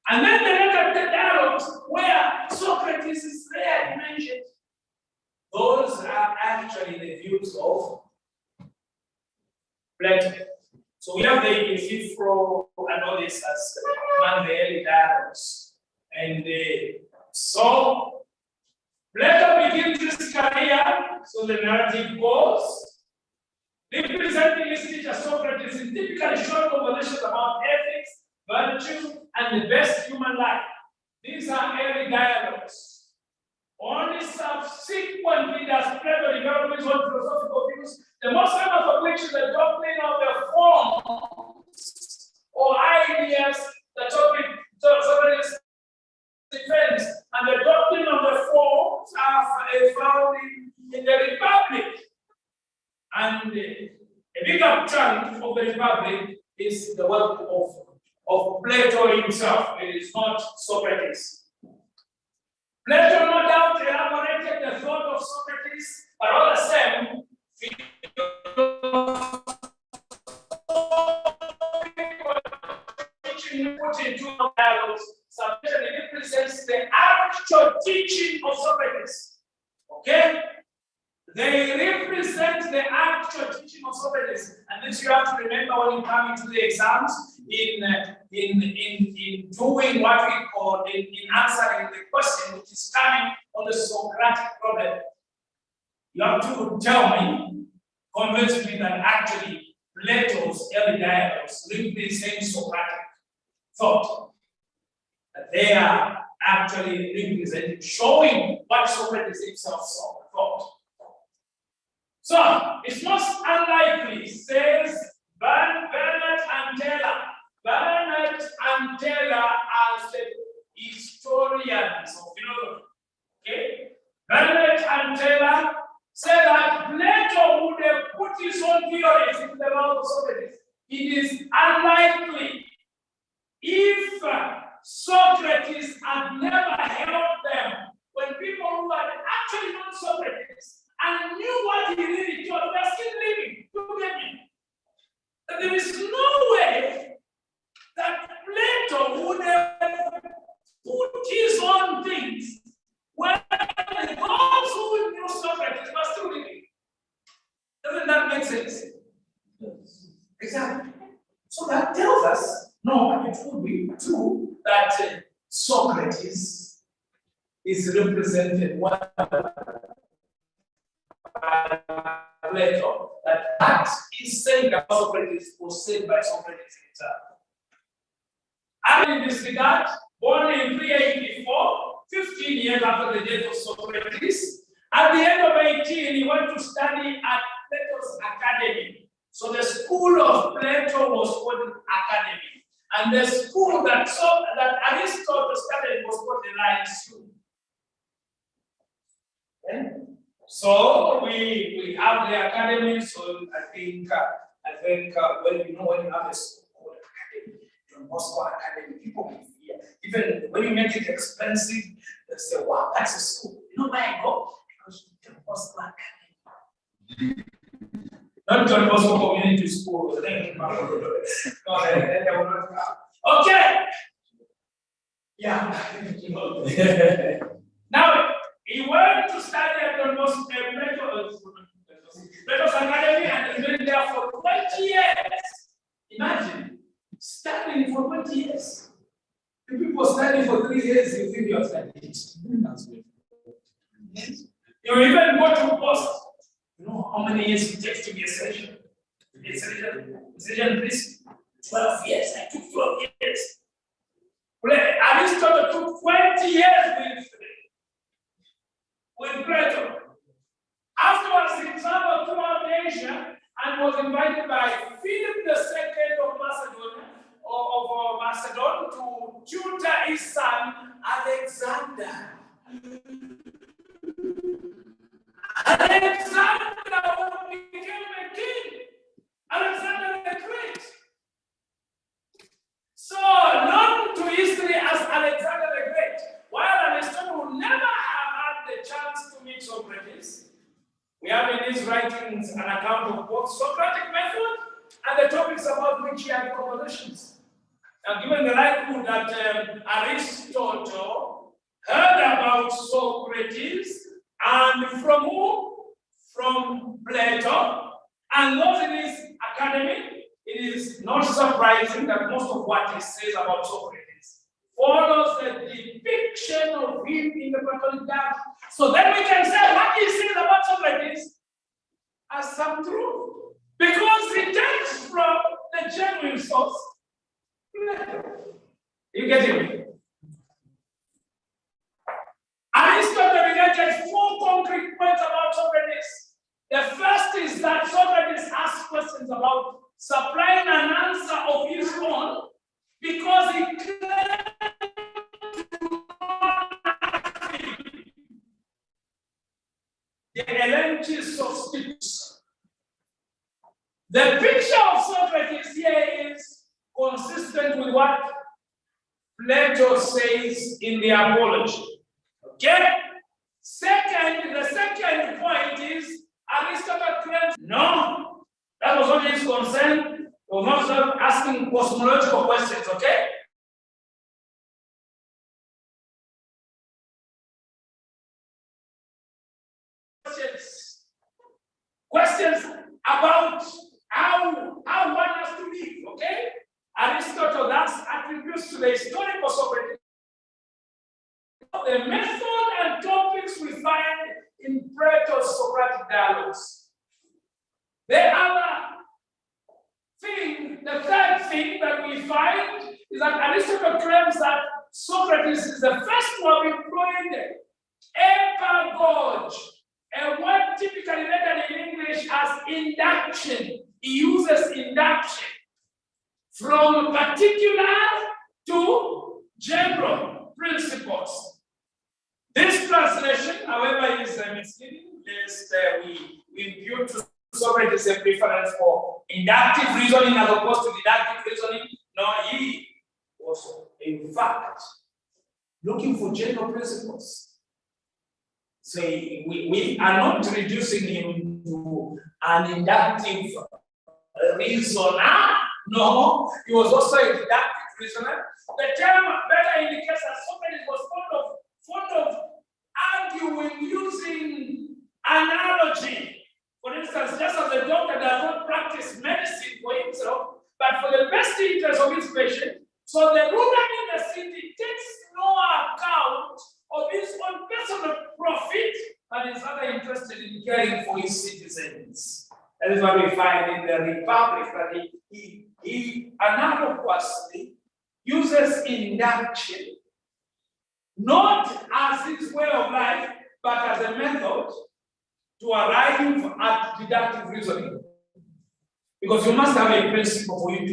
And then the later dialogue accounts where Socrates is rarely mentioned. Those are actually the views of Plato. So we have the Fifro and all this as among the early dialogues. And so Plato begins his career, so the narrative goes, representing his teacher Socrates in typically short conversations about ethics, virtue, and the best human life. These are early dialogues. Only subsequently does Plato develop his own philosophical views, the most famous of which is the doctrine of the forms or ideas that Socrates defends, and the doctrine of the forms are found in the Republic. And a bigger chunk of the Republic is the work of Plato himself. It is not Socrates. Plato no doubt elaborated the thought of Socrates, but all the same, put into dialogues, submission represents the actual teaching of Socrates. Okay? They represent the actual teaching of Socrates, and this you have to remember when you come into the exams in doing what we call in answering the question which is coming on the Socratic problem. You have to tell me, convince me that actually Plato's early dialogues represent Socratic thought. That they are actually representing, showing what Socrates himself thought. So, it's most unlikely, says Bernard and Taylor. Bernard and Taylor are the historians of philosophy. Okay? Bernard and Taylor say that Plato would have put his own theories into the mouth of Socrates. It is unlikely if Socrates had never helped them when people who had actually known Socrates and knew what he really taught were still living. Look at me. That there is no way that Plato would have put his own things when those who knew Socrates were still living. Doesn't that make sense? Yes. Exactly. So that tells us, no, it would be true that Socrates is represented one Plato, that is saying that Socrates was said by Socrates himself. And in this regard, born in 384, 15 years after the death of Socrates, at the end of 18, he went to study at Plato's academy. So the school of Plato was called an academy. And the school that Aristotle studied was called the Lyceum. Okay? So we have the academy. So I think when you have a school called academy, the Moscow Academy, people will fear. Even when you make it expensive, they say, "Wow, that's a school." You know why I go? Because the Moscow Academy. Not John Bosco Community School. Okay. Yeah. Now, he went to study at the Plato's Academy and has been there for 20 years. Imagine, studying for 20 years. If people study for 3 years, you think you are studying. You even go to post. You know how many years it takes to be a surgeon? To be a surgeon, please. 12 years. I took 12 years. Aristotle took 20 years with Plato. Afterwards, he traveled throughout Asia and was invited by Philip II of Macedon to tutor his son Alexander. Alexander became a king. Alexander the Great. So known to history as Alexander the Great. While Aristotle would never have had the chance to meet Socrates, we have in his writings an account of both Socratic method and the topics about which he had conversations. Now, given the likelihood that Aristotle Socrates, and from who? From Plato. And those in his academy, it is not surprising that most of what he says about Socrates follows the depiction of him in the Platonic dialogue. So then we can say what he says about Socrates as some truth, because he takes from the genuine source. You get it? Aristotle related 4 concrete points about Socrates. The first is that Socrates asks questions about supplying an answer of his own because he claims the LNG substitutes. The picture of Socrates here is consistent with what Plato says in the Apology. Okay? The second point is Aristotle claims no, that was only his concern. He was not asking cosmological questions, okay? Questions about how one has to live, okay? Aristotle thus attributes to the historical Socrates the method and topics we find in Plato's Socratic dialogues. The third thing that we find is that Aristotle claims that Socrates is the first to have employed epagoge, a word typically written in English as induction. He uses induction from particular to general principles. This translation, however, is misleading, lest we impute to Socrates a preference for inductive reasoning as opposed to deductive reasoning. No, he was, in fact, looking for general principles. So we are not reducing him to an inductive reasoner. No, he was also a deductive reasoner. The term better indicates that Socrates was fond of arguing using analogy. For instance, just as a doctor does not practice medicine for himself, but for the best interest of his patient, so the ruler in the city takes no account of his own personal profit, but is rather interested in caring for his citizens. That is what we find in the Republic, that he analogously uses induction, not as his way of life, but as a method to arrive at deductive reasoning. Because you must have a principle for you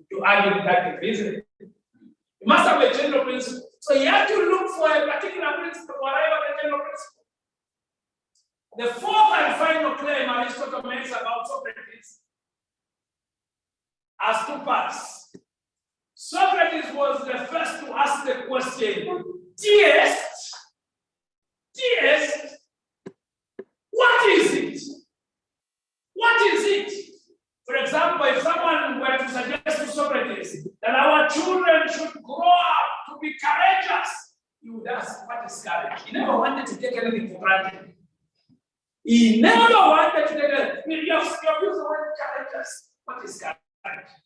to argue deductive reasoning. You must have a general principle. So you have to look for a particular principle to arrive at a general principle. The fourth and final claim Aristotle makes about Socrates has 2 parts. Socrates was the first to ask the question, deist, what is it? What is it? For example, if someone were to suggest to Socrates that our children should grow up to be courageous, he would ask, what is courage? He never wanted to take anything for granted. He never wanted to take it. You have used the word courageous. What is courage?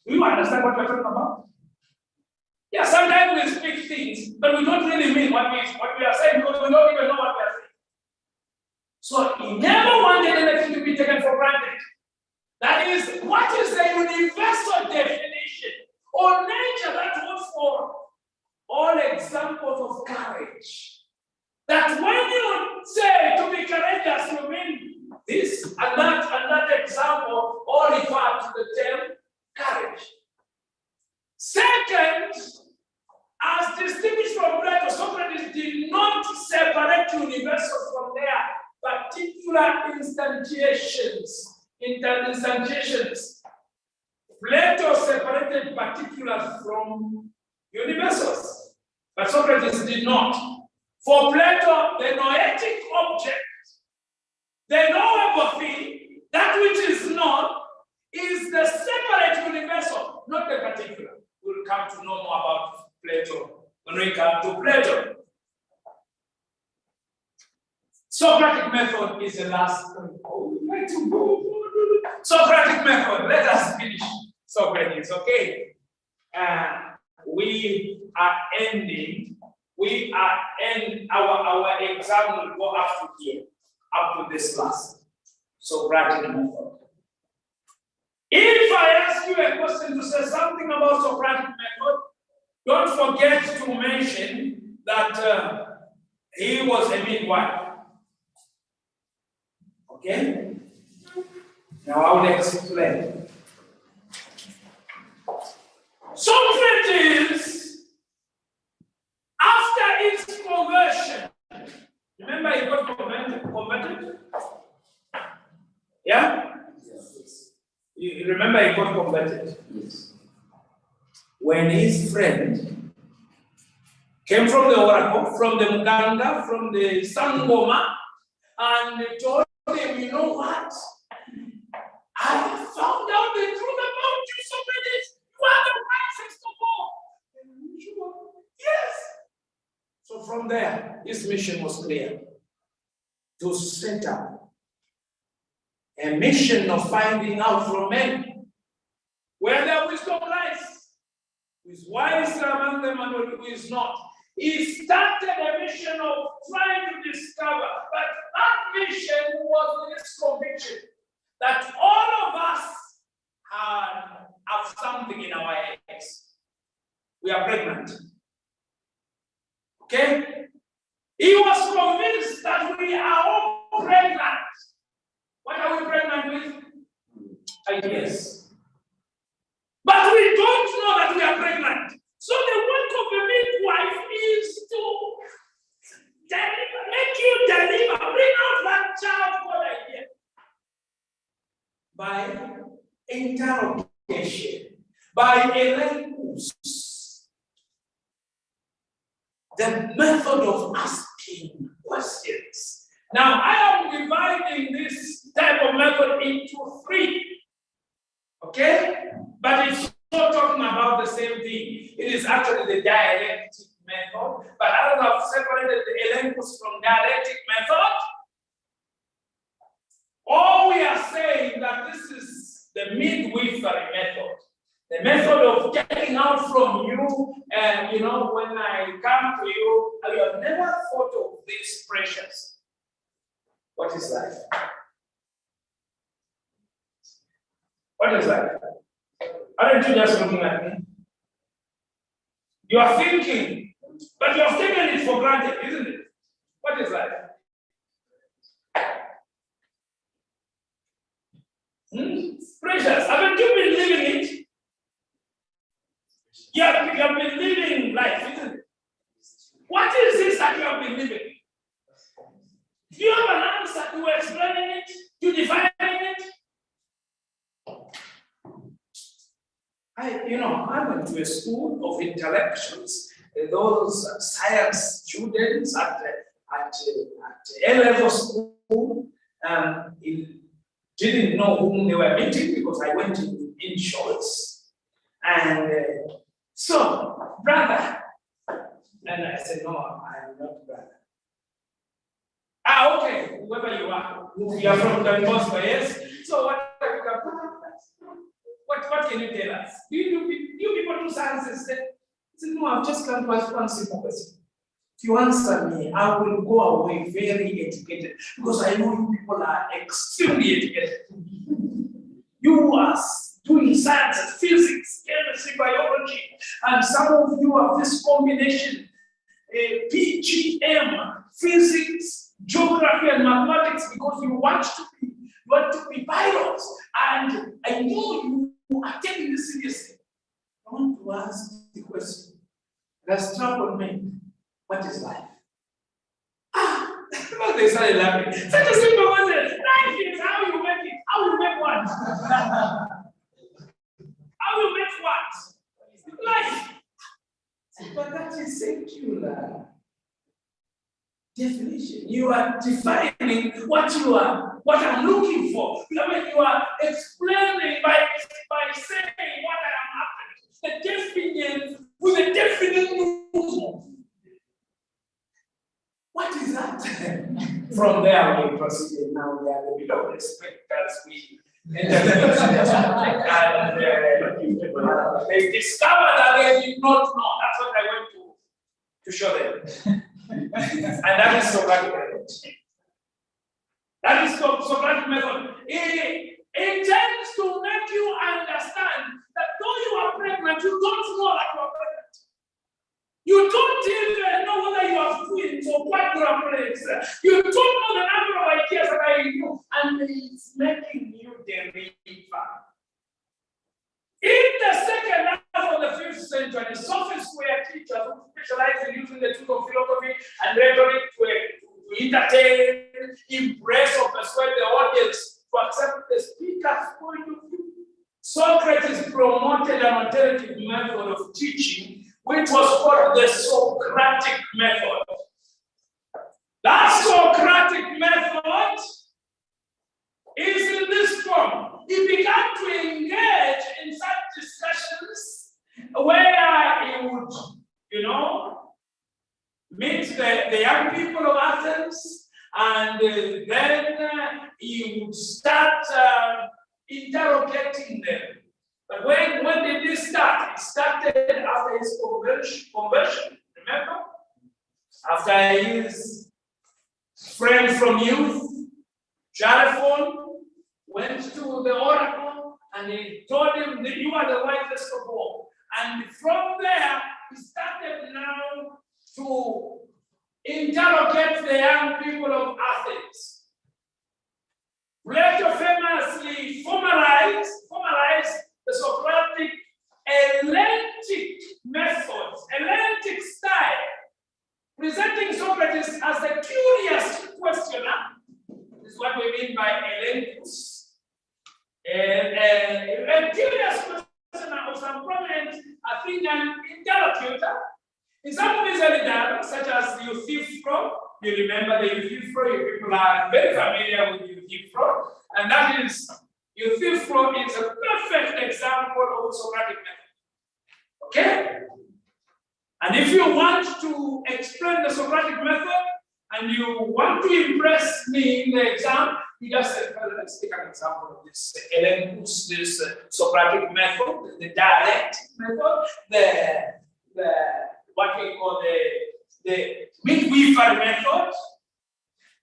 Do you understand what we're talking about? Yeah, sometimes we speak things, but we don't really mean what we are saying because we don't even know what we are saying. So he never wanted anything to be taken for granted. That is, what is the universal definition or nature that holds for all examples of courage? That when you say to be courageous, you mean this and that example all refer to the term courage. Second, as distinguished from Plato, Socrates did not separate universals from their particular instantiations. Plato separated particulars from universals, but Socrates did not. For Plato, the noetic object, the knowable thing, that which is known, is the separate universal, not the particular. We'll come to know more about Plato when we come to Plato. Socratic method is the last. Oh, we'd like to go. Socratic method. Let us finish Socrates, okay? We are ending. Our exam will go up to here, up to this last Socratic method. If I ask you a question to say something about Socratic method, don't forget to mention that he was a midwife. Okay? Now I will explain. Socrates, after his conversion, remember he got converted? Yeah? Yes. You remember he got converted? Yes. When his friend came from the oracle, from the Muganga, from the Sangoma, and told him, you know what? I found out the truth about you, Socrates. You are the wisest of all. Yes. So from there, his mission was clear. To set up a mission of finding out from men where their wisdom lies, who is wise among them and who is not. He started a mission of trying to discover, but that mission was with his conviction that all of us have something in our eggs. We are pregnant. Okay? He was convinced that we are all pregnant. What are we pregnant with? Ideas. But we don't know that we are pregnant. So the work of a midwife is to make you deliver, bring out that child called idea. By interrogation, by elenchus, the method of asking questions. Now, I am dividing this type of method into three, okay? But it's not talking about the same thing. It is actually the dialectic method, but others have separated the elenchus from dialectic method. All we are saying that this is the midwifery method, the method of getting out from you. And when I come to you, I have never thought of this precious. What is life? What is life? Aren't you just looking at me? You are thinking, but you have taken it for granted, isn't it? What is life? Precious, haven't you been living it? You have been living life, isn't it? What is this that you have been living? Do you have an answer to explaining it, to defining it? I went to a school of intellectuals, those science students at A-level school. Didn't know whom they were meeting because I went in shorts. And so, brother. And I said, no, I'm not brother. Okay, whoever you are. You are from Don Bosco, yes? So what can you tell us? Do you people do sciences? I said, no, I've just come to ask one simple question. If you answer me, I will go away very educated because I know you people are extremely educated. You are doing sciences, physics, chemistry, biology, and some of you have this combination, PGM, physics, geography, and mathematics because you want to be pilots. And I know you are taking this seriously. I want to ask the question that's troubled me. What is life? They started laughing. Such a simple question. Life is how you make it. How you make what? How you make what? Life. But that is secular definition. You are defining what you are, what I'm looking for. I mean, you are explaining by saying what I am after. The definition with a definite movement. What is that? From there, we proceeded. Now we are the below respect as we enter and they discovered that they did not know. That's what I went to show them. And that is Socratic method. That is Socratic method. It intends to make you understand that though you are pregnant, you don't know that you are pregnant. You don't even know whether you have twins or quadruplets. You don't know the number of ideas that are in you, and it's making you deliver. In the second half of the 5th century, sophists were teachers who specialized in using the tools of philosophy and rhetoric to entertain, impress, or persuade the audience to accept the speaker's point of view. Socrates promoted an alternative method of teaching, which was called the Socratic method. That Socratic method is in this form. He began to engage in such discussions where he would, meet the young people of Athens, and then he would start interrogating them. But when did this start? It started after his conversion. Remember? After his friend from youth, Xenophon, went to the oracle and he told him that you are the wisest of all. And from there, he started now to interrogate the young people of Athens. Plato famously formalized the Socratic Eleatic methods, Eleatic style, presenting Socrates as a curious questioner. This is what we mean by Eleatus. A curious questioner of some prominent Athenian interlocutor. In some of his early dialogues, such as Eustace, you remember the Eustace, you people are very familiar with Eustace, and that is, Eustace is a perfect example of Socratic method. Okay? And if you want to explain the Socratic method, and you want to impress me in the exam, you just say, well, let's take an example of this Eleatus, this Socratic method, the dialectic method, the what we call the midwifery method.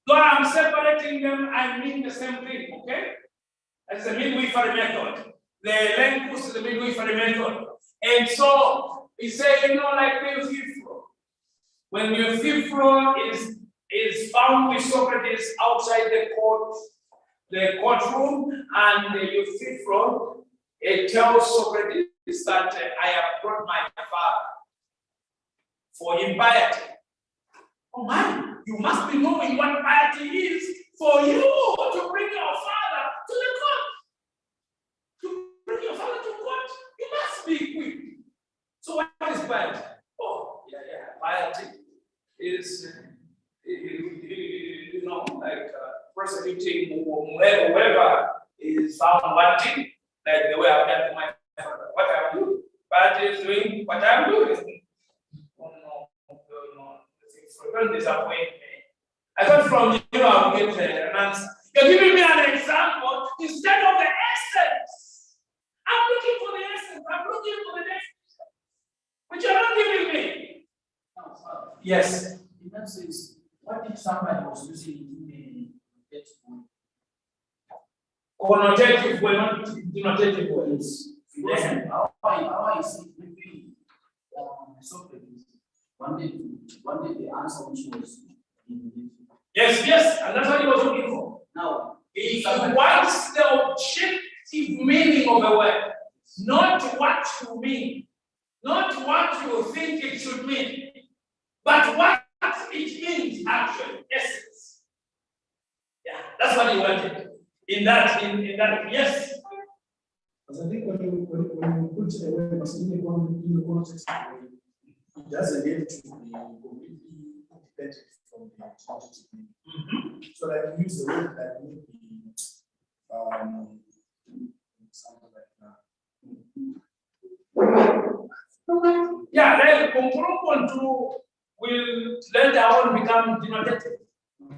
Though I'm separating them, I mean the same thing, okay? That's the midwifery method. The Eleatus is the midwifery method. And so, we say, like the Euthyphro. When Euthyphro is found with Socrates outside the courtroom, and Euthyphro tells Socrates that I have brought my father for impiety. Oh man, you must be knowing what piety is for you to bring your father to the court. To bring your father to court, you must be quick. So what is piety? Oh, yeah, piety is, like prosecuting whoever is found wanting, like the way I've done to my father. What I'm doing, piety is doing what I'm doing. Don't disappoint me. I thought from you I'll get an answer. You're giving me an example instead of the essence. I'm looking for the essence. I'm looking for the definition, which you're not giving me. Yes. In that sense, what if somebody was using connotative way, not denotative words? How I see maybe Socrates wanted the answer which was Yes, and that's what he was looking for. Now, he wants the objective meaning of a word, not what you mean, not what you think it should mean, but what it means actually, essence. Yeah, that's what he wanted. In that, yes. Because I think when you put a word in the context, it doesn't have to be completely independent from the quantitative meaning. So like use the word that would be something like that. Yeah, then Kumpurukuntu will later on become denotative.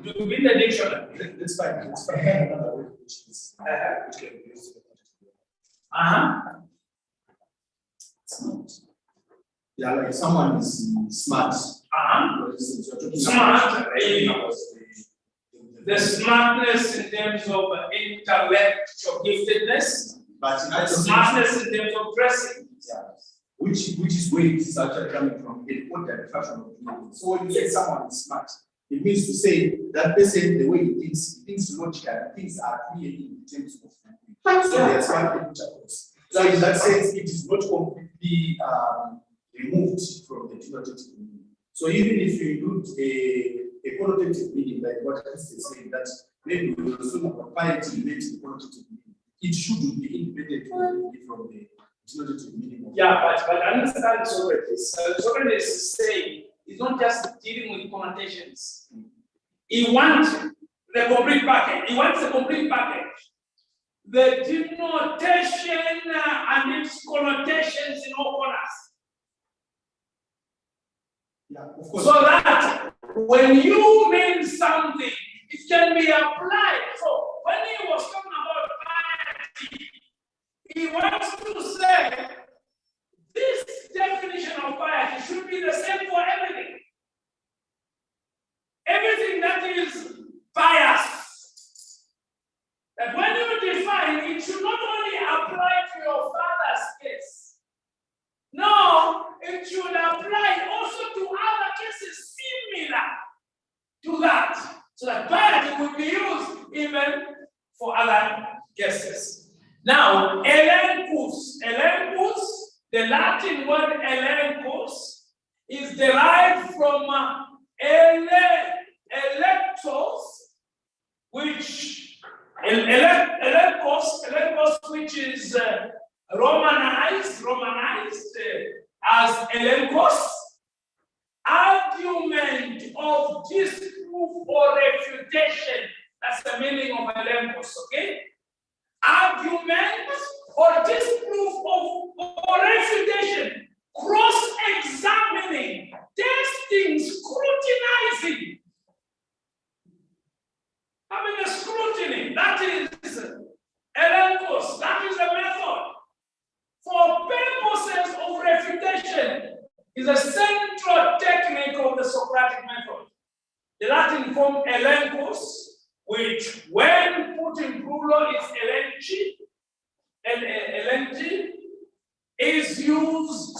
to be in the dictionary. It's fine. It's fine. Another word which is which can be used in the context. Smart. Yeah, like someone is smart. For instance, you're talking Smart. about The smartness in terms of intellectual giftedness, but in the actual smartness in terms of dressing. yeah, which is where it is actually coming from, an ordered fashion of doing. So when you say someone is smart, it means to say that person, the way he thinks logically, things are clear in terms of so they are smart people. So in that sense, it is not completely removed from the denotative meaning. So even if you include a connotative meaning, like what Chris is saying, that maybe we will assume about piety relates to the connotative meaning, it should be independent from the denotative meaning. Yeah, but understand Socrates. Socrates is saying he's not just dealing with connotations. He wants the complete package. He wants the complete package. The denotation and its connotations in all corners. Yeah, of course. So that when you mean something, it can be applied. So when he was talking about piety, he wants to say this definition of piety should be the same for everything. Everything that is pious. That when you define, it should not only apply to your father's case. No, it should apply also to other cases similar to that. So that piety will be used even for other cases. Now, elenchus, the Latin word elenchus is derived from electos, which electos, which is romanized as elenkos, argument of disproof or refutation. That's the meaning of elenkos, okay? Argument or disproof or refutation, cross-examining, testing, scrutinizing. Having a scrutiny, that is elenkos, that is a method. For purposes of refutation, is a central technique of the Socratic method. The Latin form elenkos, which when put in plural is elenchi, is used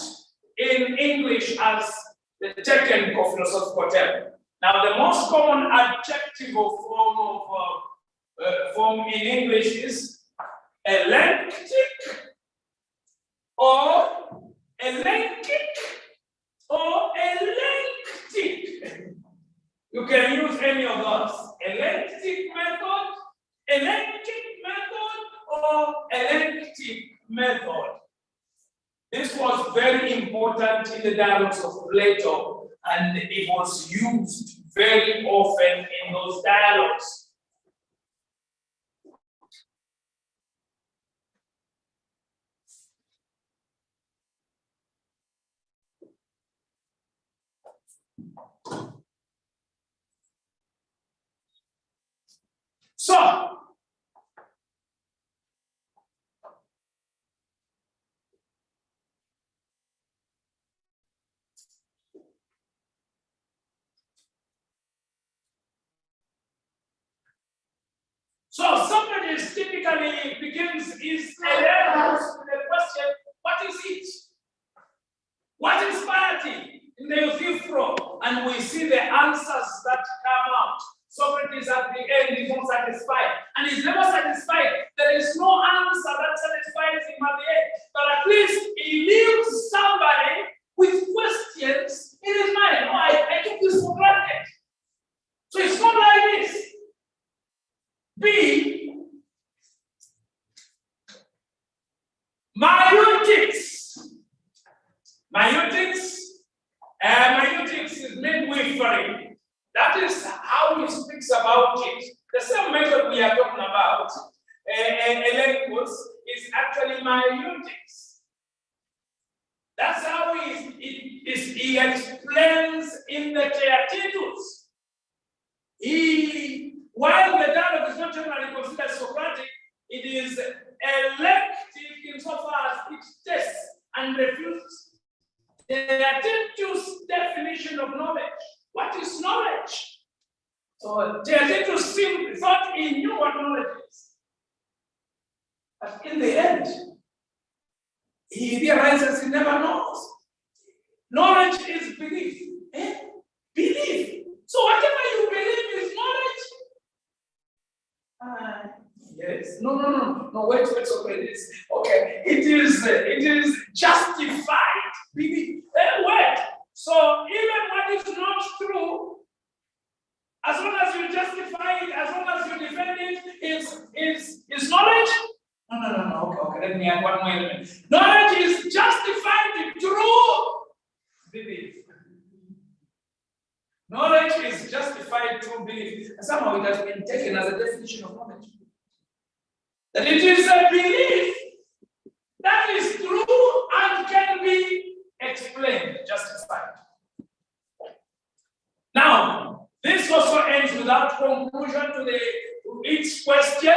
in English as the technical philosophical term. Now, the most common adjectival form in English is elenctic, or elenchic, or elenctic. You can use any of those. Elenctic method, elenchic method, or elenctic method. This was very important in the dialogues of Plato, and it was used very often in those dialogues. So, Socrates typically begins his dialogues with the question, what is it? What is piety? In the Euthyphro, and we see the answers that come out. Socrates at the end is not satisfied, and he's never satisfied. There is no answer that satisfies him at the end, but at least he leaves somebody with questions in his mind. Oh, I took this for granted. So it's not like this. B, Maiutics. Maiutics is midwifery. That is how he speaks about it. The same method we are talking about, Elencos, is actually Maiutics. That's how he explains in the Theatitus. While the dialogue is not generally considered Socratic, it is elective insofar as it tests and refutes the Theaetetus definition of knowledge. What is knowledge? So Theaetetus thought he knew what knowledge is. But in the end, he realizes he never knows. Knowledge is belief. Belief. So whatever you believe is knowledge. Yes. No. Wait, Socrates. Okay. It is justified belief. Wait. So even what is not true, as long as you justify it, as long as you defend it, is knowledge. No. Okay. Let me add one more element. Knowledge is justified through belief. Knowledge is justified through belief. And somehow it has been taken as a definition of knowledge. That it is a belief that is true and can be explained, justified. Now, this also ends without conclusion to each question.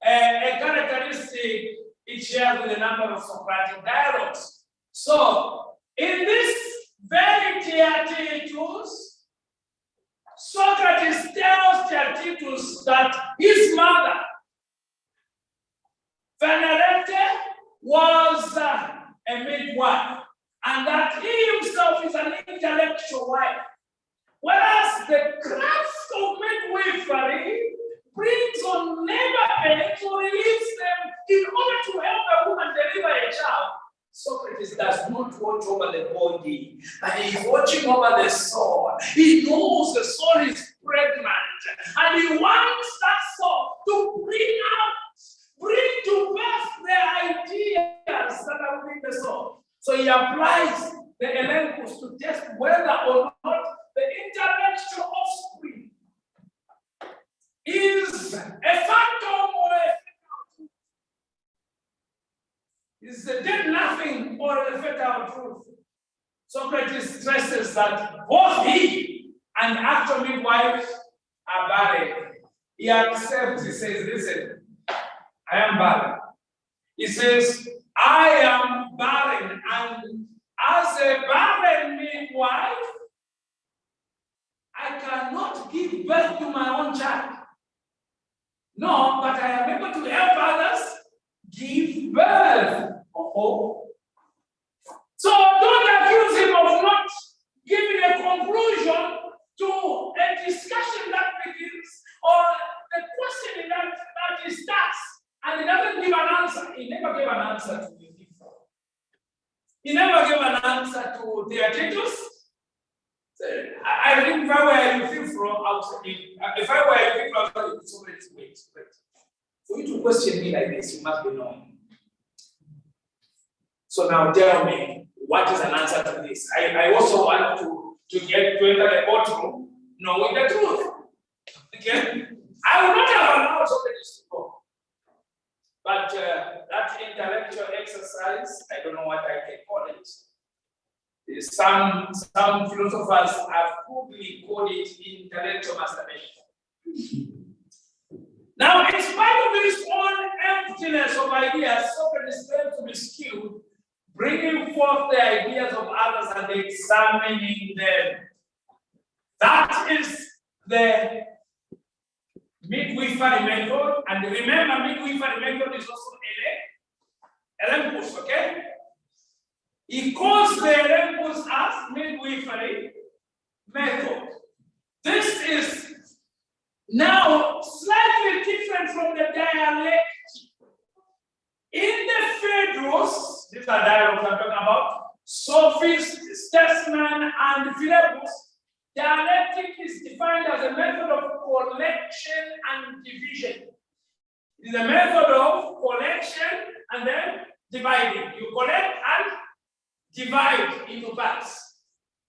A characteristic it shares with a number of Socratic dialogues. So, in this very Theaetetus, Socrates tells Theaetetus that his mother, Venerete, was a midwife, and that he himself is an intellectual wife. Whereas the craft of midwifery brings on labor pains or relieves them in order to help a woman deliver a child. Socrates does not watch over the body, but he is watching over the soul. He knows the soul is pregnant, and he wants that soul to bring to birth the ideas that are within the soul. So he applies the elenchus to test whether or not the intellectual offspring is a phantom or is a dead nothing or a fatal truth. Socrates stresses that both he and actual midwives are barren. He accepts, he says, listen, I am barren. He says, I am barren, and as a barren midwife, I cannot give birth to my own child. No, but I am able to help others give birth. So don't accuse him of not giving a conclusion to a discussion that begins or the question that he starts, and he doesn't give an answer. He never gave an answer to the people. He never gave an answer to Theaetetus. I think if I were you people, I would say, if I were you people, I would say, wait. For you to question me like this, you must be knowing. So now tell me, what is an answer to this? I also want to enter the courtroom knowing the truth. Okay? I would not have allowed Socrates to go. But that intellectual exercise, I don't know what I can call it. Some philosophers have probably called it intellectual masturbation. Now, in spite of his own emptiness of ideas, Socrates claims to be skilled, bringing forth the ideas of others and examining them. That is the midwifery method. And remember, midwifery method is also elenchus, okay? He calls the elenchus as midwifery method. This is now slightly different from the dialectic. In the Phaedrus, these are dialogues I'm talking about, Sophist, Statesman, and Philebus, dialectic is defined as a method of collection and division. It is a method of collection and then dividing. You collect and divide into parts.